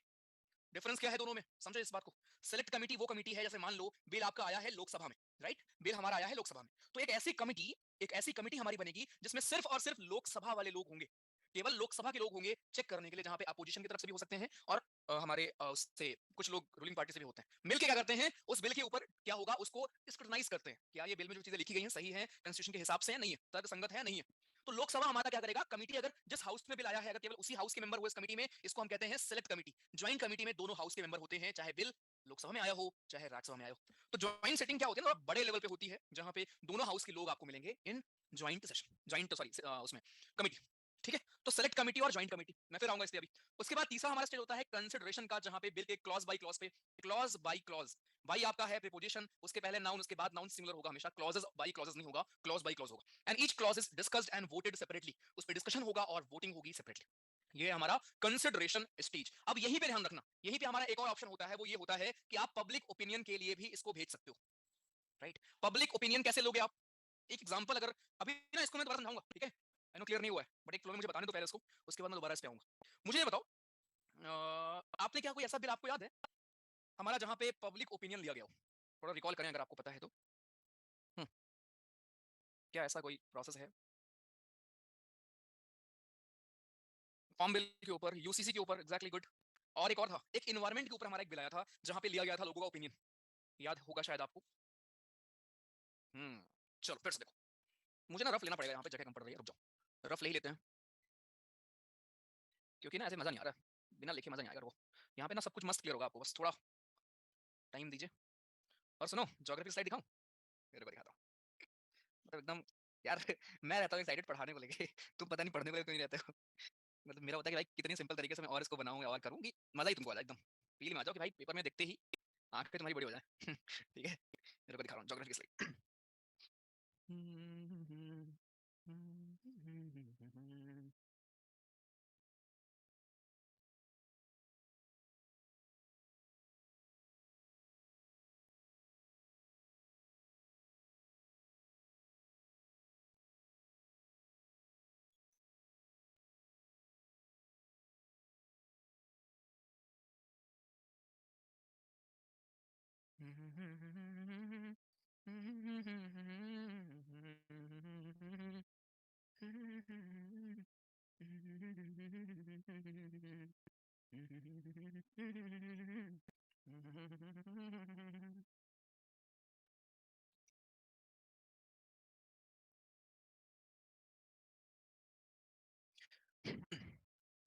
डिफरेंस, क्या है दोनों में, समझो इस बात को। सेलेक्ट कमिटी वो कमिटी है, जैसे मान लो बिल आपका आया है लोकसभा में, राइट, बिल हमारा आया है लोकसभा में, तो एक ऐसी कमिटी हमारी बनेगी जिसमें सिर्फ और सिर्फ लोकसभा वाले लोग होंगे, केवल लोकसभा के लोग होंगे चेक करने के लिए, जहां पे अपोजिशन की तरफ से भी हो सकते हैं और हमारे उससे कुछ लोग रूलिंग पार्टी से भी होते हैं। मिलके क्या करते हैं, उस बिल के ऊपर क्या होगा उसको स्क्रूटनाइज करते हैं, क्या ये बिल में जो चीजें लिखी गई हैं सही है, कॉन्स्टिट्यूशन के हिसाब से है नहीं है, तर्क संगत है नहीं है। तो लोकसभा हमारा क्या करेगा, कमिटी अगर जिस हाउस में बिल आया है अगर केवल उसी हाउस के मेंबर हुए इस कमिटी में, इसको हम कहते हैं सेलेक्ट कमिटी। ज्वाइंट कमिटी में दोनों हाउस के मेंबर होते हैं, चाहे बिल लोकसभा में आया हो चाहे राज्यसभा में आया हो। तो ज्वाइंट सेटिंग क्या होती है ना, बड़े लेवल पे होती है, जहां पे दोनों हाउस के लोग आपको मिलेंगे इन ज्वाइंट सेशन, ज्वाइंट सॉरी उसमें कमिटी। ठीक है, तो सेलेक्ट कमिटी और ज्वाइंट कमिटी, मैं फिर आऊंगा इस पे अभी। उसके बाद तीसरा हमारा स्टेज होता है कंसिडरेशन का, जहां पे बिल के क्लॉज बाय क्लॉज पे, क्लॉज बाय क्लॉज, बाई आपका है प्रीपोजिशन, उसके पहले नाउन, उसके बाद नाउन सिंगुलर होगा हमेशा, क्लॉजेस बाई क्लॉजेस नहीं होगा, क्लॉज बाई क्लॉज होगा। And each clause is discussed and voted separately, उस पे डिस्कशन होगा और वोटिंग होगी सेपरेटली। ये हमारा कंसिडरेशन स्टेज। अब यहीं पे ध्यान रखना, यहीं पे हमारा एक और ऑप्शन होता है, वो ये होता है कि आप पब्लिक ओपिनियन के लिए भी इसको भेज सकते हो, राइट। पब्लिक ओपिनियन कैसे लोगे आप, एक एग्जांपल अगर अभी ना इसको मैं दोबारा समझाऊंगा, ठीक है, आई नो क्लियर नहीं हुआ है, बट एक फ्लो में मुझे बताने दो पहले इसको, उसके बाद मैं दोबारा इस पे आऊंगा। मुझे ये बताओ, आपने क्या कोई ऐसा बिल आपको याद है हमारा जहां पे पब्लिक ओपिनियन लिया गया हो, थोड़ा रिकॉल करें अगर आपको पता है तो। क्या ऐसा कोई प्रोसेस है फॉर्म बिल के ऊपर, यूसीसी के ऊपर, एग्जैक्टली गुड। और एक और था, एक इन्वायरमेंट के ऊपर हमारा एक बिल आया था जहां पे लिया गया था लोगों का ओपिनियन, याद होगा शायद आपको। चलो फिर से देखो, मुझे ना रफ लेना पड़ेगा, यहाँ पे जगह कम पड़ रही है, रुक जाओ रफ ले ही लेते हैं, क्योंकि ना ऐसे मजा नहीं आ रहा, बिना लिखे मजा नहीं आएगा। वो यहाँ पे ना सब कुछ मस्त क्लियर होगा आपको, बस थोड़ा टाइम दीजिए। और सुनो, ज्योग्राफी स्लाइड दिखाऊं, मेरे को दिखाता हूँ, मतलब एकदम यार मैं रहता हूँ एक्साइटेड पढ़ाने को लेके तुम पता नहीं पढ़ने को लेके क्यों नहीं रहते हो। मतलब मेरा होता है कि भाई कितनी सिंपल तरीके से मैं और इसको बनाऊंगा और करूँ कि मजा ही तुमको आ जाए, एकदम फील में आ जाओ कि भाई पेपर में देखते ही आंखें तुम्हारी बड़ी हो जाए ठीक है, मेरे को दिखा रहा हूँ ज्योग्राफी स्लाइड।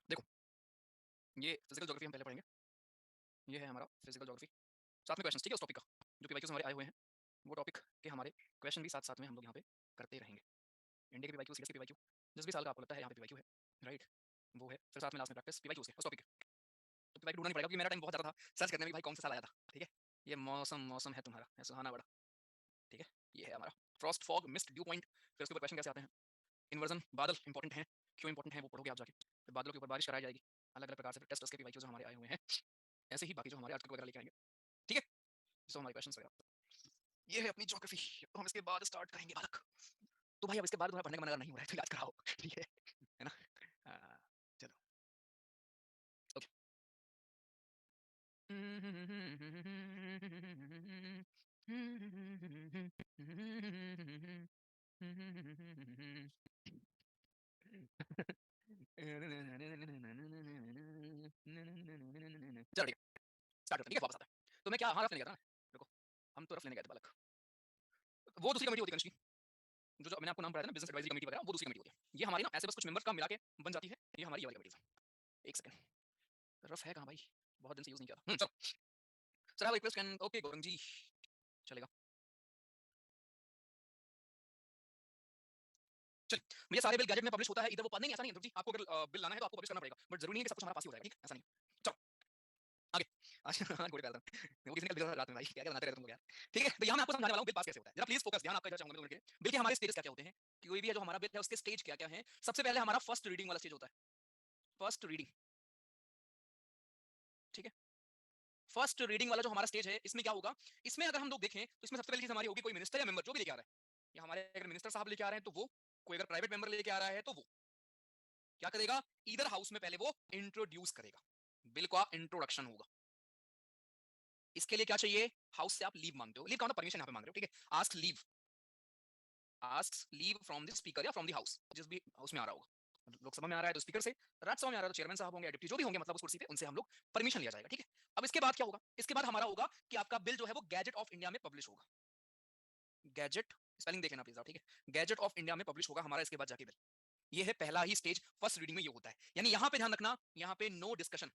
देखो, ये फिजिकल ज्योग्राफी हम पहले पढ़ेंगे, ये है हमारा फिजिकल ज्योग्राफी, साथ में क्वेश्चंस, ठीक है, उस टॉपिक का जो पीवाईक्यूज हमारे आए हुए हैं, वो टॉपिक के हमारे क्वेश्चन भी साथ साथ में हम लोग यहाँ पे करते रहेंगे। इंडिया के पीवाईक्यू, सीएस के पीवाईक्यू, जिस भी साल का आपको लगता है यहाँ पे पीवाईक्यू है, राइट, वो है। फिर साथ में लास्ट में प्रैक्टिस पीवाईक्यूज के उस टॉपिक के, तो पीवाईक्यू ढूंढना नहीं पड़ेगा क्योंकि मेरा टाइम बहुत ज़्यादा था सर्च करने में भाई कौन सा साल आया था, ठीक है। ये मौसम, मौसम है तुम्हारा, है सुहाना बड़ा, ठीक है, ये है हमारा Frost, fog, mist, due point. फिर उसके ऊपर क्वेश्चन कैसे आते हैं, इन्वर्जन, बादल इंपॉर्टेंट है, क्यों इंपॉर्टेंट है वो पढ़ोगे आप जाके। फिर बादलों के ऊपर बारिश कराई जाएगी, अलग अलग प्रकार से टेस्ट के पीवाईक्यूज हमारे आए हुए हैं, ऐसे ही बाकी जो हमारे आर्टिकल वगैरह लेके आएंगे, ठीक है, जो हमारे क्वेश्चन वगैरह। ये है अपनी ज्योग्राफी, तो हम इसके बाद स्टार्ट करेंगे बालक। तो भाई अब इसके बाद तुम्हारा पढ़ने का मन अगर नहीं हो रहा है तो याद कराओ, ठीक है ना। चलो ओके। चलो ठीक है, स्टार्ट करते हैं, ठीक है, वापस आता है। तो मैं क्या, हाँ रफ लेने गया था ना, देखो हम तो रफ लेने गए थे बालक, वो दूसरी कमेटी होती है कंट्री, जो मैंने आपको नाम बताया था ना, बिजनेस एडवाइजरी कमेटी वगैरह, वो दूसरी कमेटी होती है। ये हमारी ना ऐसे बस कुछ मेंबर्स का मिला के बन जाती है, ये हमारी ये वाली कमेटी है। एक सेकंड, रफ है कहाँ भाई, बहुत दिन से यूज नहीं किया था। चलो sir I request can, okay Gaurang ji चलेगा। चलिए, मुझे सारे बिल गैजेट में पब्लिश होता है, इधर वो नहीं, ऐसा नहीं है ध्रुव जी, आपको अगर बिल लाना है तो आपको पब्लिश करना पड़ेगा, बट जरूरी नहीं है कि सब कुछ हमारा पास ही हो जाएगा, ठीक है, ऐसा नहीं। चलो आगे, आज घोड़े पैर वो किसी ने कल रात में भाई क्या क्या बनाते रहते तुम लोग यार, ठीक है। तो यहाँ मैं आपको समझाने वाला हूँ बिल पास कैसे होता है, जरा प्लीज फोकस, ध्यान आपका इधर चाहूंगा मैं। बिल के हमारे स्टेजेस क्या क्या होते हैं, कोई भी है जो हमारा बिल है उसके स्टेज क्या क्या है। सबसे पहले हमारा फर्स्ट रीडिंग वाला स्टेज होता है, फर्स्ट रीडिंग, ठीक है। फर्स्ट रीडिंग वाला जो हमारा स्टेज है, इसमें क्या होगा, इसमें अगर हम लोग देखें तो इसमें सबसे पहली चीज हमारी होगी, कोई मिनिस्टर या मेंबर जो भी लेके आ रहा है, या हमारे अगर मिनिस्टर साहब लेके आ रहे हैं तो वो, कोई अगर प्राइवेट मेंबर लेके आ रहा है तो वो क्या करेगा, इधर हाउस में पहले वो इंट्रोड्यूस करेगा, बिल का इंट्रोडक्शन होगा। इसके लिए क्या चाहिए, हाउस से आप लीव मांगते हो, लीव का मतलब परमिशन यहाँ पे मांग रहे हो, ठीक है। Ask leave, ask leave from the speaker या फ्रॉम द हाउस, जिस भी हाउस में आ रहा होगा, लोकसभा में आ रहा है तो स्पीकर से, राज्यसभा में आ रहा है तो चेयरमैन साहब होंगे, डिप्टी जो भी होंगे मतलब उस कुर्सी पे, उनसे हम लोग परमिशन लिया जाएगा, ठीक है। अब इसके बाद क्या होगा, इसके बाद हमारा होगा कि आपका बिल जो है वो गैजेट ऑफ इंडिया में पब्लिश होगा, गैजेट स्पेलिंग देख लेना प्लीज आप, ठीक है, गैजेट ऑफ इंडिया में पब्लिश होगा हमारा इसके बाद जाके बिल, ये है पहला ही स्टेज, फर्स्ट रीडिंग में ये होता है। यानी यहां पे ध्यान रखना, यहां पे नो डिस्कशन,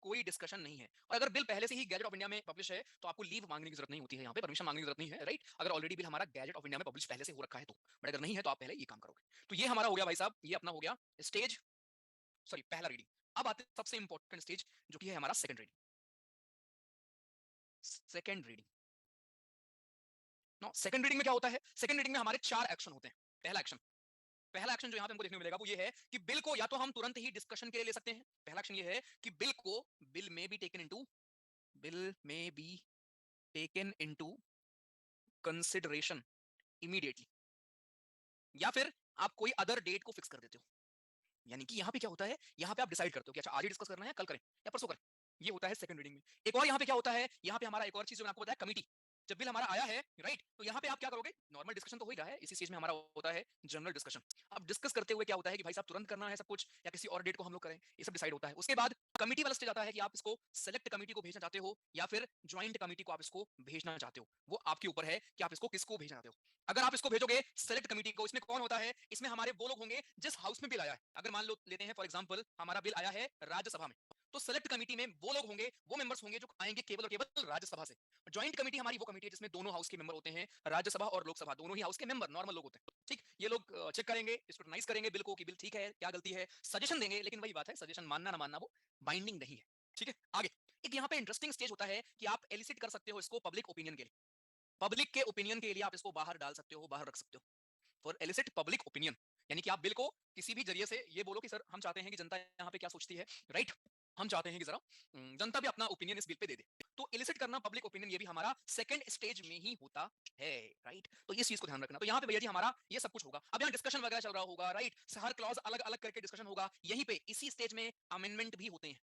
कोई डिस्कशन नहीं है। और अगर बिल पहले से ही गैजेट ऑफ इंडिया में पब्लिश है तो आपको लीव मांगने की जरूरत नहीं होती है, यहाँ पे परमिशन मांगने की जरूरत नहीं है, राइट? अगर ऑलरेडी बिल हमारा गैजेट ऑफ इंडिया में पब्लिश पहले से हो रखा है तो, बट अगर नहीं है तो आप पहले ये काम करोगे। तो ये हमारा हो गया भाई साहब, ये अपना हो गया स्टेज, सॉरी पहला रीडिंग। अब आते हैं सबसे इंपॉर्टेंट स्टेज जो कि है हमारा second reading. Second reading, no second reading में क्या होता है? सेकंड रीडिंग में हमारे 4 एक्शन होते हैं। पहला एक्शन, पहला एक्शन जो यहाँ पे हमको देखने को मिलेगा वो ये है कि बिल को या तो हम तुरंत ही डिस्कशन के लिए ले सकते हैं। पहला एक्शन ये है कि बिल में be taken into consideration immediately, या फिर आप कोई अदर डेट को फिक्स कर देते हो। यानी कि यहाँ पे क्या होता है, यहाँ पे आप डिसाइड करते हो कि अच्छा आज ही डिस्कस करना है, कल करें या परसों करें। ये होता है सेकंड रीडिंग में। एक और यहाँ पे क्या होता है, यहाँ पे हमारा एक और चीज जो मैंने आपको बताया, कमिटी। जब बिल हमारा आया है, राइट, तो यहाँ पे आप क्या करोगे, नॉर्मल डिस्कशन तो हो ही रहा है, इसी स्टेज में हमारा होता है जनरल डिस्कशन। अब डिस्कस करते हुए क्या होता है कि भाई साहब तुरंत करना है सब कुछ या किसी और डेट को हम लोग करें, ये सब डिसाइड होता है। उसके बाद कमिटी वाला स्टेज आता है कि आप इसको सेलेक्ट कमिटी को भेजना चाहते हो या फिर ज्वाइंट कमिटी को आप इसको भेजना चाहते हो। वो आपके ऊपर है कि आप इसको किसको भेजना चाहते हो। अगर आप इसको भेजोगे सेलेक्ट कमिटी को, इसमें कौन होता है, इसमें हमारे वो लोग होंगे जिस हाउस में बिल आया है। अगर मान लो लेते हैं फॉर एग्जांपल हमारा बिल आया है राज्यसभा में, तो सेलेक्ट कमिटी में वो लोग होंगे, वो मेंबर्स होंगे जो आएंगे केवल और केवल राज्यसभा से। ज्वाइंट कमिटी हमारी वो कमिटी है जिसमें दोनों हाउस के मेंबर होते हैं, राज्यसभा और लोकसभा दोनों ही हाउस के मेंबर नॉर्मल लोग होते हैं। ठीक, ये लोग चेक करेंगे, स्क्रूटनाइज करेंगे बिल को कि बिल ठीक है क्या गलती है, सजेशन देंगे। लेकिन वही बात है, सजेशन मानना ना मानना वो बाइंडिंग नहीं है। ठीक है, आगे एक यहाँ पे इंटरेस्टिंग स्टेज होता है कि आप एलिसिट कर सकते हो इसको पब्लिक ओपिनियन के लिए। पब्लिक के ओपिनियन के लिए आप इसको बाहर डाल सकते हो, बाहर रख सकते हो फॉर एलिसिट पब्लिक ओपिनियन। यानी कि आप बिल को किसी भी जरिए से ये बोलो कि सर हम चाहते हैं कि जनता यहाँ पे क्या सोचती है, राइट, हम चाहते हैं कि जरा जनता भी अपना ओपिनियन इस बिल पे दे दे। तो इलिसिट करना पब्लिक ओपिनियन ये भी हमारा सेकंड स्टेज में ही होता है, राइट। तो इस चीज को ध्यान रखना। तो यहाँ पे भैया जी हमारा ये सब कुछ होगा। अब यहाँ डिस्कशन वगैरह चल रहा होगा, राइट, हर क्लॉज अलग अलग करके डिस्कशन होगा। यहीं पे इसी स्टेज में अमेंडमेंट भी होते हैं,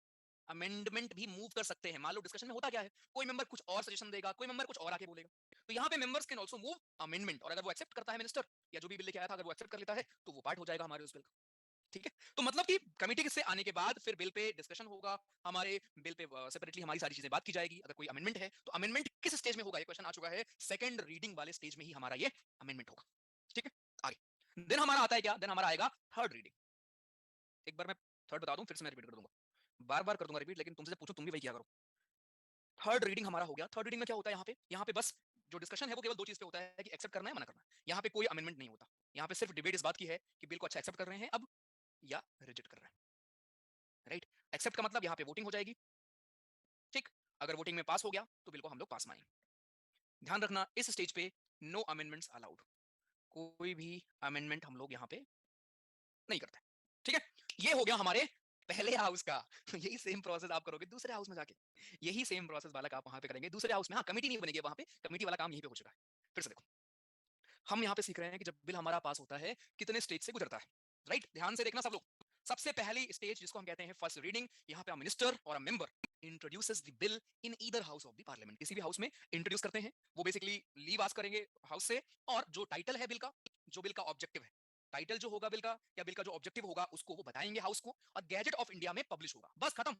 अमेंडमेंट भी मूव कर सकते हैं। मान लो डिस्कशन में होता क्या है, कोई मेंबर कुछ और सजेशन देगा, कोई मेंबर कुछ और आके बोलेगा, तो यहाँ पे members can also move amendment. और अगर वो एक्सेप्ट करता है मिनिस्टर या जो भी बिल लेके आया था, अगर वो एक्सेप्ट कर लेता है तो वो पार्ट हो जाएगा हमारे उस बिल का। ठीक है, तो मतलब कि कमेटी से आने के बाद फिर बिल पे डिस्कशन होगा, हमारे बिल पे सेपरेटली हमारी सारी चीजें बात की जाएगी। अगर कोई अमेंडमेंट है तो अमेंडमेंट किस स्टेज में होगा, ये क्वेश्चन आ चुका है। सेकंड रीडिंग वाले स्टेज में ही हमारा ये अमेंडमेंट होगा। ठीक है, आगे देन हमारा आता है क्या, देन हमारा आएगा थर्ड रीडिंग। एक बार मैं थर्ड बता दूं, फिर से मैं रिपीट कर दूंगा, बार बार कर दूंगा रिपीट, लेकिन तुमसे पूछो तुम भी वही किया करो। थर्ड रीडिंग हमारा हो गया। थर्ड रीडिंग में क्या होता है, यहाँ पे बस जो डिस्कशन है वो केवल दो चीज पे होता है कि एक्सेप्ट करना है, मना करना है। यहाँ पे कोई अमेंडमेंट नहीं होता। यहाँ पे सिर्फ डिबेट इस बात की है कि बिल को अच्छा एक्सेप्ट कर रहे हैं अब या रिजेक्ट कर रहे हैं, राइट। एक्सेप्ट का मतलब यहाँ पे वोटिंग हो जाएगी। ठीक, अगर वोटिंग में पास हो गया तो बिल को हम लोग पास मानेंगे। ध्यान रखना इस स्टेज पे नो अमेंडमेंट्स अलाउड, कोई भी अमेंडमेंट हम लोग यहाँ पे नहीं करते। ठीक है, ये हो गया हमारे पहले हाउस का। यही सेम प्रोसेस आप करोगे दूसरे हाउस में जाके, यही सेम प्रोसेस बालक आप वहां पे करेंगे दूसरे हाउस में। हाँ, कमेटी नहीं बनेगी वहां पे, कमेटी वाला काम यहीं पे हो चुका है। फिर से देखो, हम यहाँ पे सीख रहे हैं कि जब बिल हमारा पास होता है कितने स्टेज से गुजरता है, राइट। ध्यान से देखना सब लोग। सबसे पहली स्टेज जिसको हम कहते हैं फर्स्ट रीडिंग, यहाँ पे मिनिस्टर और a member introduces the bill in either house of the parliament. किसी भी हाउस में इंट्रोड्यूस करते हैं, वो बेसिकली लीव आस्क करेंगे हाउस से, और जो टाइटल है बिल का, जो बिल का ऑब्जेक्टिव है, टाइटल जो होगा बिल का या बिल का जो ऑब्जेक्टिव होगा उसको वो बताएंगे हाउस को, और गैजेट ऑफ इंडिया में पब्लिश होगा, बस खत्म।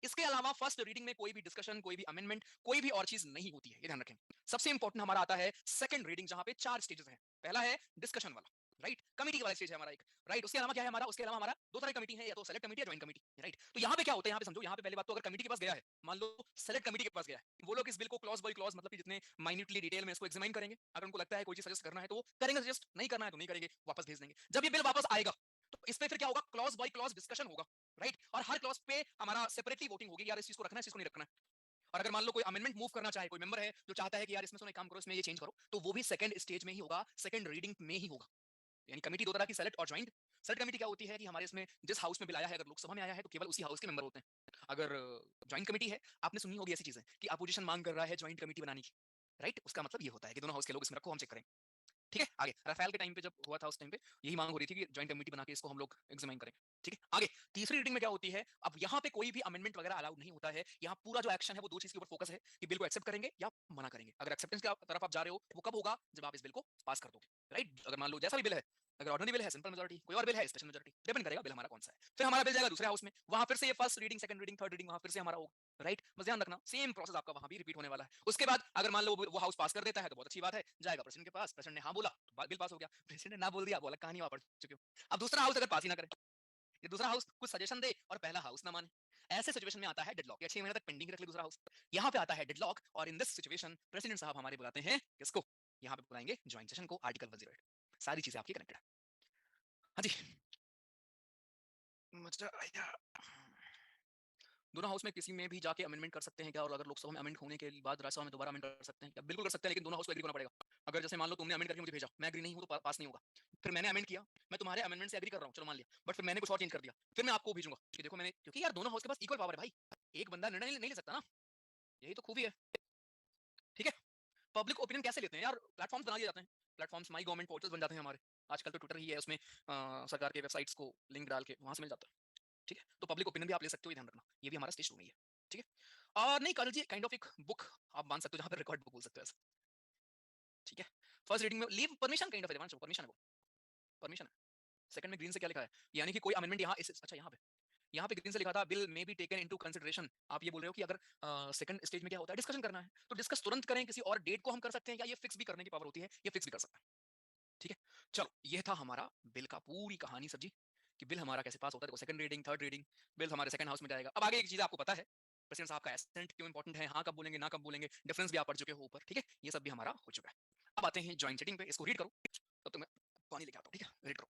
इसके अलावा फर्स्ट रीडिंग में कोई भी डिस्कशन, कोई भी अमेंडमेंट, कोई भी और चीज नहीं होती है, ये ध्यान रखें। सबसे इंपॉर्टेंट हमारा आता है सेकंड रीडिंग, जहां पे 4 स्टेजेस हैं। पहला है डिस्कशन वाला, राइट, कमेटी वाला स्टेज है हमारा एक, राइट। उसके अलावा क्या है हमारा, उसके अलावा हमारा दो तरह की कमेटी है, या तो सेलेक्ट कमेटी या ज्वाइंट कमेटी, राइट। तो यहाँ पे क्या होता है, यहाँ पे समझो, यहाँ पे पहली बात तो अगर कमेटी के पास गया है, मान लो सेलेक्ट कमेटी के पास गया है, वो लोग इस बिल को क्लॉज बाय क्लॉज, मतलब कि जितने माइन्यूटली डिटेल में इसको एग्जामिन करेंगे। अगर उनको लगता है कोई चीज सजेस्ट करना है तो वो करेंगे सजेस्ट, नहीं करना है तो नहीं करेंगे, वापस भेज देंगे। जब ये बिल वापस आएगा तो इस पे फिर क्या होगा, क्लॉज बाय क्लॉज डिस्कशन होगा, राइट। और हर क्लॉज पे हमारा सेपरेटली वोटिंग होगी, यार इस चीज को रखना है, इस चीज को नहीं रखना है। और अगर मान लो कोई अमेंडमेंट मूव करना चाहे, कोई मेंबर है जो चाहता है कि यार इसमें सुनो एक काम करो, इसमें ये चेंज करो, तो वो भी सेकंड स्टेज में ही होगा, सेकंड रीडिंग में ही होगा। यानी कमेटी दो तरह की, सेलेक्ट और ज्वाइंट। सेलेक्ट कमेटी क्या होती है कि हमारे इसमें जिस हाउस में बिल आया है, अगर लोकसभा में आया है तो केवल उसी हाउस के मेंबर होते हैं। अगर ज्वाइंट कमेटी है, आपने सुनी होगी ऐसी चीजें कि अपोजिशन मांग कर रहा है ज्वाइंट कमेटी बनाने की, राइट। उसका मतलब ये होता है कि दोनों हाउस के लोग इसमें रखो, हम चेक करें। ठीक है, आगे राफेल के टाइम पे जब हुआ था, उस टाइम पे यही मांग हो रही थी कि ज्वाइंट कमेटी बना के इसको हम लोग एग्जामिन करें। ठीक है, आगे तीसरी रीडिंग में क्या होती है, अब यहाँ पे कोई भी अमेंडमेंट वगैरह अलाउड नहीं होता है। यहाँ पूरा जो एक्शन है वो दो चीज के ऊपर फोकस है कि बिल को एक्सेप्ट करेंगे या मना करेंगे। अगर एक्सेप्टेंस की तरफ आप जा रहे हो वो कब होगा, जब आप इस बिल को पास कर दोगे, राइट। अगर मान लो जैसा भी बिल है, अगर ऑर्डिनरी बिल है सिंपल मेजॉरिटी, कोई और बिल है स्पेशल मेजॉरिटी, डिपेंड करेगा बिल हमारा कौन सा है। फिर हमारा बिल जाएगा दूसरे हाउस में, वहां फिर से ये first reading, second reading, third reading वहां फिर से हमारा होगा, राइट। बस ध्यान रखना सेम प्रोसेस आपका वहां भी रिपीट होने वाला है। उसके बाद अगर मान लो वो हाउस पास कर देता है तो बहुत अच्छी बात है, जाएगा प्रेसिडेंट के पास, प्रेसिडेंट ने हाँ बोला तो बिल पास हो गया, प्रेसिडेंट ना बोल दिया, वो अलग कहानी, वहां पढ़ चुके हो। अब दूसरा हाउस अगर पास ही ना करे, ये दूसरा हाउस कुछ सजेशन दे और पहला हाउस ना माने, ऐसे सिचुएशन में आता है डेडलॉक। या 6 महीने तक पेंडिंग रख ले दूसरा हाउस, यहाँ पे आता है डेडलॉक। और इन दिस सिचुएशन प्रेसिडेंट साहब हमारे बुलाते हैं किसको, यहाँ पे बुलाएंगे ज्वाइंट सेशन को, आर्टिकल 108। सारी चीजें आपकी कनेक्टेड है। हाँ जी, मजा आया। दोनों हाउस में किसी में भी जाके अमेंडमेंट कर सकते हैं क्या, और अगर लोकसभा में अमेंड होने के बाद राज्यसभा में दोबारा अमेंड कर सकते हैं क्या? बिल्कुल कर सकते हैं, लेकिन दोनों हाउस को एग्री करना पड़ेगा। अगर जैसे मान लो तुमने अमेंड करके मुझे भेजा, मैं एग्री नहीं हूं तो पास नहीं होगा। फिर मैंने अमेंड किया, मैं तुम्हारे अमेंडमेंट से एग्री कर रहा हूं, चलो मान लिया, बट फिर मैंने कुछ और चेंज कर दिया, फिर मैं आपको भेजूंगा कि देखो मैंने, क्योंकि यार दोनों हाउस के पास इक्वल पावर है भाई, एक बंदा निर्णय नहीं ले सकता ना, यही तो खूबी है। ठीक है, पब्लिक ओपिनियन कैसे लेते हैं यार, प्लेटफॉर्म्स बना दिए जाते हैं, प्लेटफॉर्म्स माई गवर्नमेंट पोर्टल्स बन जाते हैं हमारे, आजकल तो ट्विटर ही है, उसमें सरकार के वेबसाइट्स को लिंक डाल के वहां से मिल जाता है। ठीक है, तो पब्लिक ओपिनियन भी आप ले सकते हो, ये ध्यान रखना, ये भी हमारा स्टेज टू में ही है। ठीक है, और नहीं काजल जी, काइंड ऑफ एक बुक आप मान सकते हो, जहां पर रिकॉर्ड बुक बोल सकते हो ऐसा। ठीक है, फर्स्ट रीडिंग में leave permission kind of advance permission है, वो परमिशन है। सेकंड में ग्रीन से क्या लिखा है, यानी कि कोई अमेंडमेंट यहाँ अच्छा यहाँ पे ग्रीन से लिखा था bill may be taken into consideration. आप ये बोल रहे हो कि अगर सेकंड स्टेज में क्या होता है, डिस्कशन करना है, तो डिस्कस तुरंत करें, किसी और डेट को हम कर सकते हैं, या ये फिक्स भी करने की पावर होती है, ये फिक्स भी कर सकते हैं। ठीक है, चलो ये था हमारा बिल का पूरी कहानी सर जी, कि बिल हमारा कैसे पास होता है। देखो second reading, third reading, bill हमारे सेकंड हाउस में जाएगा। अब आगे एक चीज आपको पता है, प्रेसिडेंट साहब का एसेंट क्यों इंपॉर्टेंट है, हाँ कब बोलेंगे ना कब बोलेंगे, डिफरेंस भी आप पढ़ चुके हो ऊपर। ठीक है, ये सब भी हमारा हो चुका है। अब आते हैं ज्वाइंट सेटिंग पे, इसको रीड करो, तब तो मैं पानी लेके आता हूँ। ठीक है, रीड करो।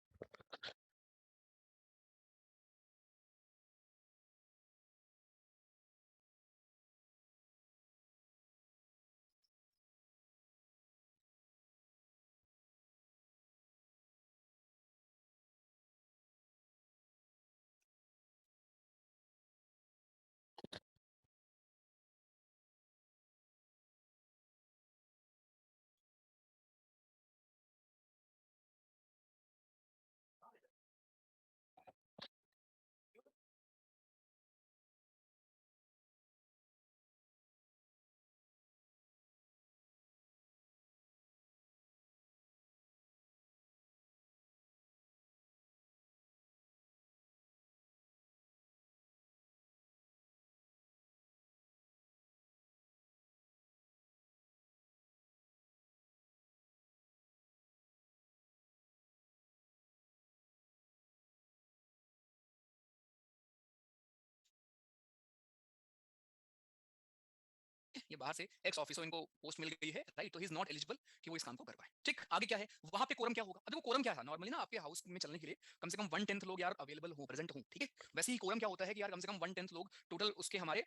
ये बाहर से एक्स ऑफिसो इनको पोस्ट मिल गई है, राइट, तो ही इज नॉट एलिजिबल कि वो इस काम को कर पाए। ठीक, आगे क्या है, वहां पे कोरम क्या होगा। अब देखो कोरम क्या है, नॉर्मली ना आपके हाउस में चलने के लिए कम से कम 1/10 लोग यार अवेलेबल हो, प्रेजेंट हो। ठीक है, वैसे ही कोरम क्या होता है कि यार कम से कम 1/10 लोग टोटल उसके हमारे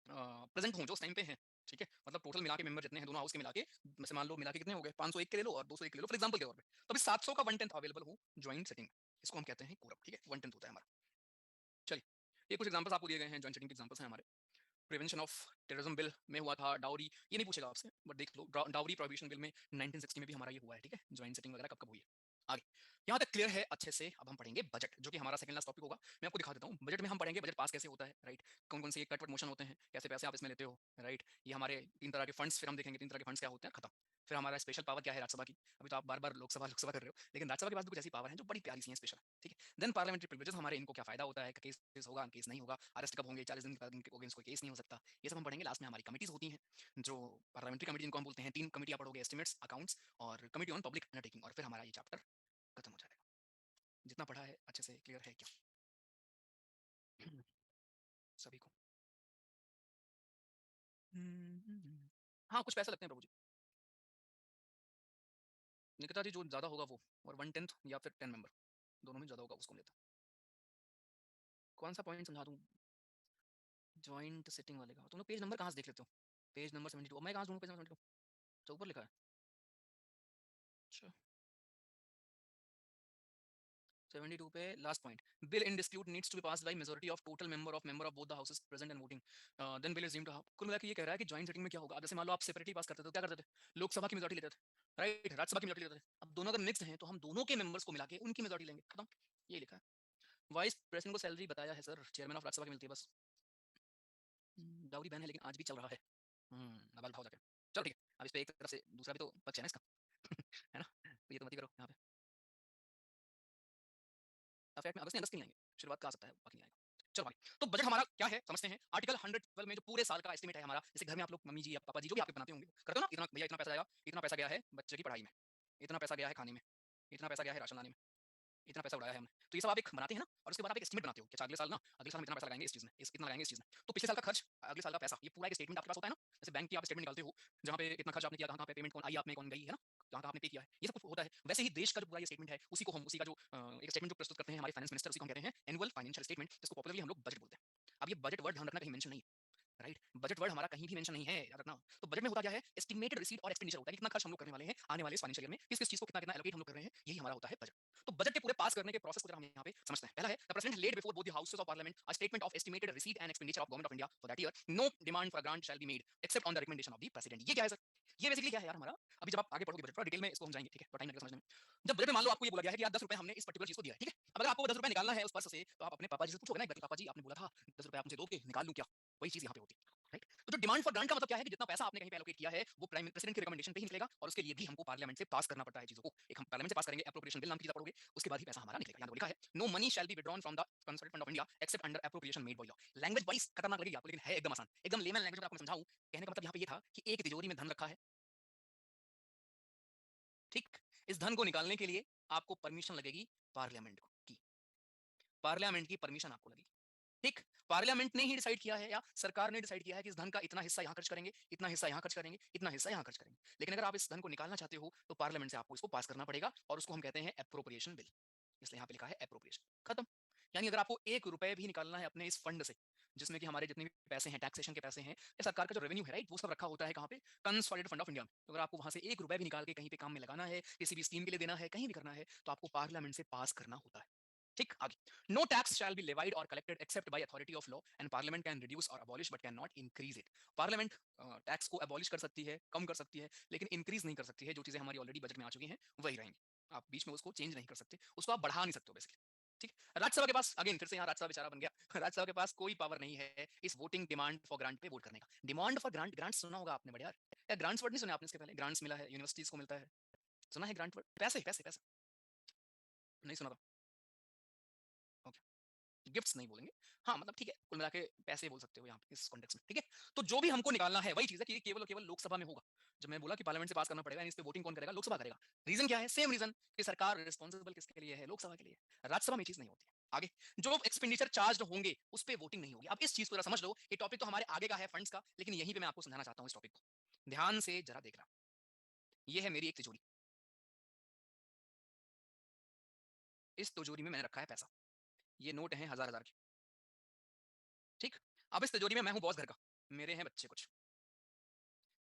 प्रेजेंट हो जो उस टाइम पे हैं। ठीक है, मतलब टोटल मिला के मेंबर जितने हैं दोनों हाउस के मिला के, वैसे मान लो मिला के कितने हो गए, 501 के ले लो और 201 के ले लो फॉर एग्जांपल के तौर पे, तो अभी 700 का 1/10 अवेलेबल हो ज्वाइंट सेटिंग, इसको हम कहते हैं कोरम। ठीक है, 1/10 होता है हमारा। चलिए, ये कुछ एग्जांपल्स आपको दिए गए हैं, ज्वाइंट सेटिंग के एग्जांपल्स हैं हमारे। प्रिवेंशन ऑफ टेररिज्म बिल में हुआ था, डाउरी ये नहीं पूछेगा आपसे, बट देख लो, डाउरी प्रोहिबिशन बिल में 1960 में भी हमारा ये हुआ है। ठीक है, ज्वाइंट सेटिंग वगैरह कब कब हुई है। आगे यहाँ तक क्लियर है अच्छे से। अब हम पढ़ेंगे बजट, जो कि हमारा सेकंड लास्ट टॉपिक होगा। मैं आपको दिखा देता हूँ, बजट में हम पढ़ेंगे बजट पास कैसे होता है, राइट, कौन कौन से कट वट मोशन होते हैं, कैसे पैसे आप इसमें लेते हो, राइट, ये हमारे 3 तरह के फंड्स, फिर हम देखेंगे 3 तरह के फंड्स क्या होते हैं, खत्म। फिर हमारा स्पेशल पावर क्या है राज्यसभा की, अभी तो आप बार बार लोकसभा लोकसभा कर रहे हो, लेकिन राज्यसभा के पास भी कुछ ऐसी पावर है जो बड़ी प्यारी सी है, स्पेशल। ठीक है, देन पार्लियामेंट्री प्रिविलेजेस हमारे, इनको क्या फायदा होता है, केस होगा केस नहीं होगा, अरेस्ट कब होंगे, 40 दिन के अगेंस्ट कोई केस नहीं हो सकता, ये सब हम पढ़ेंगे। लास्ट में हमारी कमिटीज होती हैं, जो पार्लियामेंट्री कमिटी जिनको हम बोलते हैं, 3 कमिटी आप पढ़ोगे, एस्टिमेट्स, अकाउंट्स और कमिटी ऑन पब्लिक अंडरटेकिंग, और फिर हमारा ये चैप्टर खत्म हो जाएगा। जितना पढ़ा है अच्छे से क्लियर है क्या सभी को? हाँ, कुछ पैसे लगते हैं प्रभु जी। निकिता जी, जो ज्यादा होगा वो, और 1/10 या फिर 10 मेंबर, दोनों में ज्यादा होगा उसको हम लेते हैं। कौन सा पॉइंट समझा दूं ज्वाइंट सेटिंग वाले का? तुम लोग पेज नंबर कहाँ से देख लेते हो? पेज नंबर 72, मैं कहाँ से ढूंढूं पेज नंबर 72? अच्छा, ऊपर लिखा है। अच्छा, 72 पे last point, bill in dispute needs to be passed by majority of total member of both the houses present and voting, then bill is deemed to have. कुल मिला के ये कह रहा है कि ज्वाइंट सेटिंग में क्या होगा। अब जैसे मान लो आप सेपरेटली पास करते थे तो क्या करते थे, लोकसभा की मेजॉरिटी लेते थे, राइट, राज्यसभा की मेजॉरिटी लेते थे। अब दोनों अगर मिक्स्ड हैं तो हम दोनों के मेंबर्स को मिला के उनकी मेजॉरिटी लेंगे, खत्म, ये लिखा है। वाइस प्रेसिडेंट को सैलरी बताया है सर, चेयरमैन ऑफ राज्यसभा की मिलती है बस। डाउरी बैन है लेकिन आज भी चल रहा है। डबल भाव जाके, चलो ठीक है, अब इस पे एक तरफ से दूसरा भी तो पक्ष है ना इसका है ना, तो ये तो मत ही करो यहाँ पे। अफेक्ट में अगस्त नहीं आएंगे, शुरुआत का आ सकता है, बाकी नहीं आएगा। चलो भाई, तो बजट हमारा क्या है समझते हैं। आर्टिकल 112 में जो पूरे साल का एस्टिमेट है हमारा, जैसे घर में आप लोग मम्मी जी या पापा जी जो भी आपके बनाते होंगे, करते हो ना, इतना भैया इतना पैसा जाएगा, इतना पैसा गया है बच्चे की पढ़ाई में, इतना पैसा गया है खाने में, इतना पैसा गया है राशन लाने में, इतना पैसा उड़ाया है हमने। तो ये सब आप एक बनाते हैं ना, और उसके बाद आप एक एस्टिमेट बनाते हो कि अच्छा अगले साल हम इतना पैसा लगाएंगे इस चीज़ में, इतना लगाएंगे इस चीज़ में। तो पिछले साल का खर्च, अगले साल का पैसा, ये पूरा एक स्टेटमेंट आपके पास होता है ना, जैसे बैंक की आप स्टेटमेंट निकालते हो, जहाँ पे कितना खर्च आपने किया, कहाँ पे पेमेंट कौन आई, आप में कौन गई है ना, कहाँ आपने पे किया है, ये सब कुछ होता है। वैसे ही देश का जो पूरा ये स्टेटमेंट है, उसी का जो एक स्टेटमेंट जो प्रस्तुत करते हैं हमारे फाइनेंस मिनिस्टर, उसी को हम कहते हैं एनुअल फाइनेंशियल स्टेटमेंट, जिसको पॉपुलरली हम लोग बजट बोलते हैं। अब ये बजट वर्ड ध्यान रखना कहीं मेंशन नहीं है, राइट? बजट वर्ड हमारा कहीं भी मेंशन नहीं है, याद रखना। तो बजट में होता क्या है, एस्टिमेटेड रिसीट और एक्सपेंडिचर होता है कि कितना खर्च हम लोग करने वाले हैं आने वाले इस फाइनेंशियल ईयर में, किस किस चीज को कितना कितना एलोकेट हम लोग कर रहे हैं, यही हमारा होता है बजट। तो बजट के पूरे पास करने के प्रोसेस को जरा हम यहाँ पे समझते हैं। पहला है, the president laid before both the houses of parliament a statement of estimated receipt and expenditure of government of India for that year, no demand for grant shall be made except on the recommendation of the president. ये क्या है सर? ये बेसिकली क्या है यार हमारा, अभी जब आप आगे पढ़ोगे बजट पर डिटेल में इसको हम जाएंगे, ठीक है? तो टाइम लगेगा समझने में। जब बजट में मान लो आपको ये बोला गया है कि यार 10 रुपए हमने इस पर्टिकुलर चीज को दिया है, ठीक है? अब अगर आपको 10 रुपए निकालना है उस पर्स से, तो आप अपने पापा जी से पूछोगे ना एक बार कि पापा जी आपने बोला था 10 रुपए आप मुझे दोगे, निकाल लूं क्या? वही चीज यहाँ पे होती है, राइट? तो जो डिमांड फॉर ग्रांट का मतलब क्या है कि जितना पैसा आपने कहीं पे एलोकेट किया है वो प्राइम प्रेसिडेंट की रिकमेंडेशन पे ही निकलेगा, और उसके लिए भी हमको पार्लियामेंट से पास करना पड़ता है चीजों को। एक हम पार्लियामेंट से पास करेंगे, एप्रोप्रिएशन बिल नाम की चीज पढ़ोगे, उसके बाद ही पैसा हमारा निकलेगा। यहाँ लिखा है, no money shall be withdrawn from the consolidated fund of India except under appropriation made by law. Language wise खतरनाक लगेगी आपको, लेकिन है एकदम आसान, एकदम लेमन लैंग्वेज में आपको समझाऊं। कहने का मतलब यहाँ पे ये था कि एक तिजोरी में धन रखा है, ठीक? इस धन को निकालने के लिए आपको परमिशन लगेगी पार्लियामेंट की, पार्लियामेंट की परमिशन आपको लगेगी, ठीक? पार्लियामेंट ने ही डिसाइड किया है या सरकार ने डिसाइड किया है कि इस धन का इतना हिस्सा यहाँ खर्च करेंगे, इतना हिस्सा यहाँ खर्च करेंगे, इतना हिस्सा यहाँ खर्च करेंगे। लेकिन अगर आप इस धन को निकालना चाहते हो तो पार्लियामेंट से आपको इसको पास करना पड़ेगा, और उसको हम कहते हैं एप्रोप्रिएशन बिल, इसलिए यहाँ पे लिखा है एप्रोप्रिएशन, खत्म। यानी अगर आपको 1 रुपए भी निकालना है अपने इस फंड से, जिसमें कि हमारे जितने भी पैसे हैं, टैक्सेशन के पैसे हैं, या सरकार का जो रेवेन्यू है, राइट, वो सब रखा होता है कहाँ पे, कंसोलिडेटेड फंड ऑफ इंडिया में। तो अगर आपको वहां से 1 रुपए भी निकाल के कहीं पे काम में लगाना है, किसी भी स्कीम के लिए देना है, कहीं भी करना है, तो आपको पार्लियामेंट से पास करना होता है, ठीक? आगे, no tax shall be levied और collected except by authority of law and parliament can reduce और abolish but can not increase it. Parliament tax को अबॉलिश कर सकती है, कम कर सकती है, लेकिन इंक्रीज नहीं कर सकती है। जो चीजें हमारी ऑलरेडी बजट में आ चुकी हैं वही रहेंगी, आप बीच में उसको चेंज नहीं कर सकते, उसको आप बढ़ा नहीं सकते हो बेसिकली, ठीक? राज्यसभा के पास, अगेन फिर से यहाँ राज्यसभा बेचारा बन गया, राज्यसभा के पास कोई पावर नहीं है इस वोटिंग डिमांड फॉर ग्रांट पे वोट करने का। डिमांड फॉर ग्रांट, ग्रांट सुना होगा आपने, बढ़िया या ग्रांट्स वर्ड नहीं सुना आपने इसके पहले? ग्रांट्स मिला है, यूनिवर्सिटीज को मिलता है, सुना है ग्रांट वर्ड? पैसे पैसे पैसे, नहीं सुना था? ओके, गिफ्ट्स नहीं बोलेंगे, हाँ मतलब ठीक है, कुल मिला के पैसे बोल सकते हो यहाँ पे इस कॉन्टेक्स्ट में, ठीक है? तो जो भी हमको निकालना है वही चीज है कि केवल और केवल लोकसभा में होगा। जब मैं बोला कि पार्लियामेंट से पास करना पड़ेगा, इस पे वोटिंग कौन करेगा? लोकसभा करेगा। रीजन क्या है? सेम रीजन कि सरकार रिस्पॉन्सिबल किसके लिए है? लोकसभा के लिए। राज्यसभा में चीज नहीं होती है। आगे, जो एक्सपेंडिचर चार्ज होंगे उस पर वोटिंग नहीं होगी। अब इस चीज को जरा समझ लो, ये टॉपिक तो हमारे आगे का है फंड्स का, लेकिन यहीं पे मैं आपको समझाना चाहता हूँ इस टॉपिक को, ध्यान से जरा देखना। ये है मेरी एक तिजोरी, इस तिजोरी में मैंने रखा है पैसा, ये नोट है 1000 के, ठीक? अब इस तिजोरी में मैं हूं बॉस घर का, मेरे हैं बच्चे कुछ,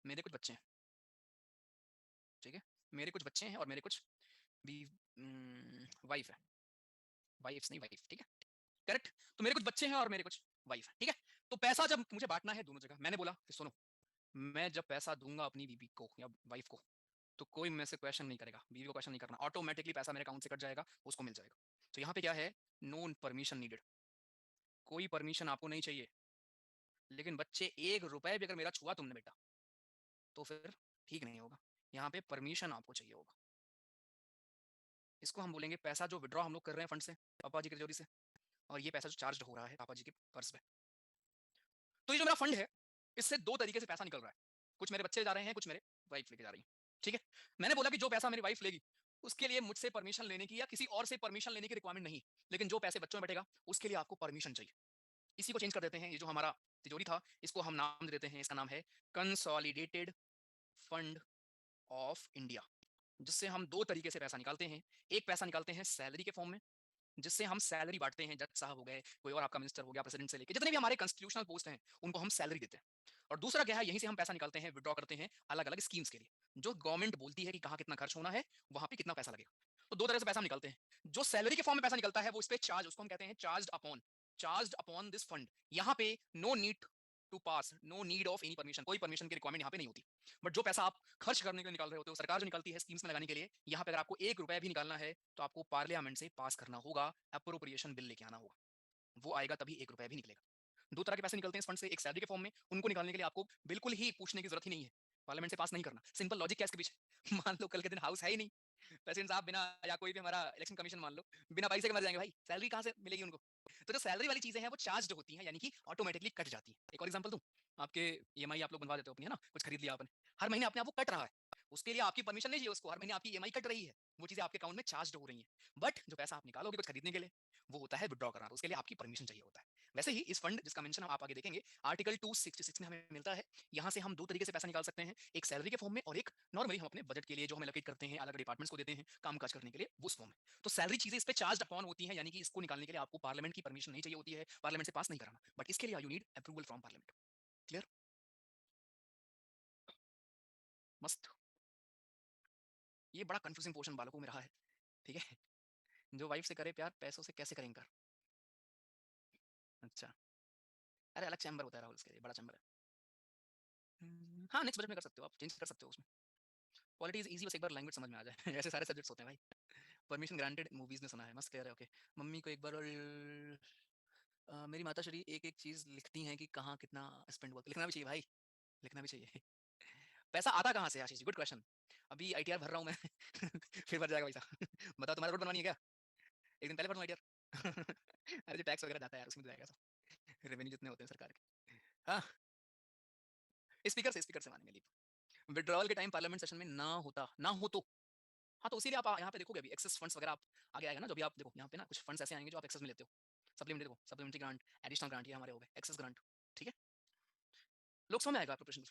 मेरे कुछ बच्चे हैं, ठीक है? मेरे कुछ बच्चे हैं और मेरे कुछ भी वाइफ है, वाइफ्स नहीं वाइफ, ठीक है? करेक्ट? तो मेरे कुछ बच्चे हैं और मेरे कुछ वाइफ है, ठीक है? तो पैसा जब मुझे बांटना है दोनों जगह, मैंने बोला कि सुनो, मैं जब पैसा दूंगा अपनी बीबी को या वाइफ को, तो कोई मेरे से क्वेश्चन नहीं करेगा, बीवी को क्वेश्चन नहीं करना, ऑटोमेटिकली पैसा मेरे अकाउंट से कट जाएगा, उसको मिल जाएगा। तो यहाँ पे क्या है, नो परमिशन नीडेड, कोई परमिशन आपको नहीं चाहिए। लेकिन बच्चे 1 रुपए भी अगर मेरा छुआ तुमने बेटा, तो फिर ठीक नहीं होगा, यहाँ पे परमिशन आपको चाहिए होगा। इसको हम बोलेंगे पैसा जो विड्रॉ हम लोग कर रहे हैं फंड से, पापा जी की तिजोरी से, और ये पैसा जो चार्ज हो रहा है पापा जी के पर्स पे। तो ये जो मेरा फंड है, इससे 2 तरीके से पैसा निकल रहा है, कुछ मेरे बच्चे जा रहे हैं, कुछ मेरे वाइफ लेके जा रही है, ठीक है? मैंने बोला कि जो पैसा मेरी वाइफ लेगी उसके लिए मुझसे परमिशन लेने की या किसी और से परमिशन लेने की रिक्वायरमेंट नहीं, लेकिन जो पैसे बच्चों में बैठेगा उसके लिए आपको परमिशन चाहिए। इसी को चेंज कर देते हैं, ये जो हमारा तिजोरी था इसको हम नाम दे देते हैं, इसका नाम है कंसोलिडेटेड फंड ऑफ इंडिया, जिससे हम 2 तरीके से पैसा निकालते हैं। एक पैसा निकालते हैं सैलरी के फॉर्म में, जिससे हम सैलरी बांटते हैं, जज साहब हो गए, कोई और आपका मिनिस्टर हो गया, प्रेसिडेंट से लेके जितने भी हमारे कॉन्स्टिट्यूशनल पोस्ट हैं उनको हम सैलरी देते हैं। और दूसरा क्या है, यहीं से हम पैसा निकालते हैं, विड्रॉ करते हैं अलग अलग स्कीम्स के लिए, जो गवर्नमेंट बोलती है कि कहाँ कितना खर्च होना है, वहां पे कितना पैसा लगेगा। तो 2 तरह से पैसा हम निकालते हैं। जो सैलरी के फॉर्म में पैसा निकलता है वो इस पे चार्ज, उसको हम कहते हैं चार्ज अपॉन दिस फंड। यहाँ पे no need to pass, no need of any permission, कोई परमिशन की रिक्वायरमेंट यहाँ पे नहीं होती। बट जो पैसा आप खर्च करने के लिए निकाल रहे होते हो, सरकार जो निकालती है स्कीम्स में लगाने के लिए, यहाँ पे अगर आपको 1 रुपए भी निकालना है तो आपको पार्लियामेंट से पास करना होगा, अप्रोप्रिएशन बिल लेके आना होगा, वो आएगा तभी 1 रुपए भी निकलेगा। 2 तरह के पैसे निकलते हैं इस फंड से, एक सैलरी के फॉर्म में, उनको निकालने के लिए आपको बिल्कुल ही पूछने की जरूरत ही नहीं है, पार्लियामेंट से पास नहीं करना। सिंपल लॉजिक क्या है इसके पीछे? मान लो कल के दिन हाउस है ही नहीं, प्रेसिडेंट साहब बिना, या कोई भी हमारा इलेक्शन कमीशन मान लो, बिना पैसे के मर जाएंगे भाई, सैलरी कहाँ से मिलेगी उनको? तो जो सैलरी वाली चीजें हैं वो चार्ज होती हैं, यानी कि ऑटोमेटिकली कट जाती है। एक और एग्जांपल दूं, आपके ईएमआई आप लोग बनवा देते हो अपनी, है ना, कुछ खरीद लिया आपने, हर महीने अपने आप वो कट रहा है, उसके लिए आपकी परमिशन नहीं चाहिए, उसको हर महीने आपकी ईएमआई कट रही है, वो चीजें आपके अकाउंट में चार्ज हो रही हैं। बट जो पैसा आप निकालोगे कुछ खरीदने के लिए, वो होता है विड्रॉ करना, तो उसके लिए आपकी परमिशन चाहिए होता है। वैसे ही इस फंड जिसका मेंशन आप आगे देखेंगे, आर्टिकल 266 में हमें मिलता है। यहाँ से हम दो तरीके से पैसा निकाल सकते हैं, एक सैलरी के फॉर्म में और एक नॉर्मली हम अपने बजट के लिए जो हम एलोकेट करते हैं, अलग डिपार्टमेंट्स को देते हैं काम काज करने के लिए, वो उस फॉर्म में। तो सैलरी चीजें इस पे चार्ज अपॉन होती हैं, यानी कि इसको निकालने के लिए आपको पार्लियामेंट की परमिशन नहीं चाहिए होती है, पार्लियामेंट से पास नहीं कराना, बट इसके लिए you need approval from parliament. Clear? मस्त। ये बड़ा कंफ्यूजिंग पोर्शन बालकों में रहा है, ठीक है। जो वाइफ से करे प्यार, पैसों से कैसे करेंगे? अच्छा, अरे अलग चैम्बर होता है राहुल, इसके लिए बड़ा चैम्बर है। हाँ, नेक्स्ट बजट में कर सकते हो आप, चेंज कर सकते हो उसमें। पॉलिटी इज ईजी, बस एक बार लैंग्वेज समझ में आ जाए। ऐसे सारे सब्जेक्ट्स होते हैं भाई। परमिशन ग्रांटेड मूवीज ने सुना है, मस्त क्लियर है, ओके। मम्मी को एक बार मेरी माता श्री एक एक चीज लिखती हैं कि कहाँ कितना स्पेंड हुआ, लिखना भी चाहिए भाई, लिखना भी चाहिए। पैसा आता कहाँ से आशीष जी? Good question. अभी आईटीआर भर रहा हूँ मैं। फिर भर जाएगा पैसा। बताओ तुम्हारा रोड बनवानी है क्या? एक दिन पहले भर दूँ आईटीआर। अरे जो टैक्स वगैरह जाता है यार, उसमें तो जाएगा सब, रेवेन्यू जितने होते हैं सरकार के। हाँ, स्पीकर से मानेंगे लीव। विड्रॉल के टाइम पार्लियामेंट सेशन में ना हो तो, हाँ तो इसीलिए आप यहाँ पे देखोगे अभी एक्सेस फंड्स वगैरह आप आगे आएगा ना, जो भी आप देखो यहाँ पे ना कुछ फंड्स ऐसे आएंगे जो आप एक्सेस में लेते हो। सप्लीमेंट्री देखो, सप्लीमेंट्री ग्रांट, एडिशनल ग्रांट, ये हमारे हो गए एक्सेस ग्रांट, ठीक है। लोकसभा में आएगा प्रोपोर्शनल।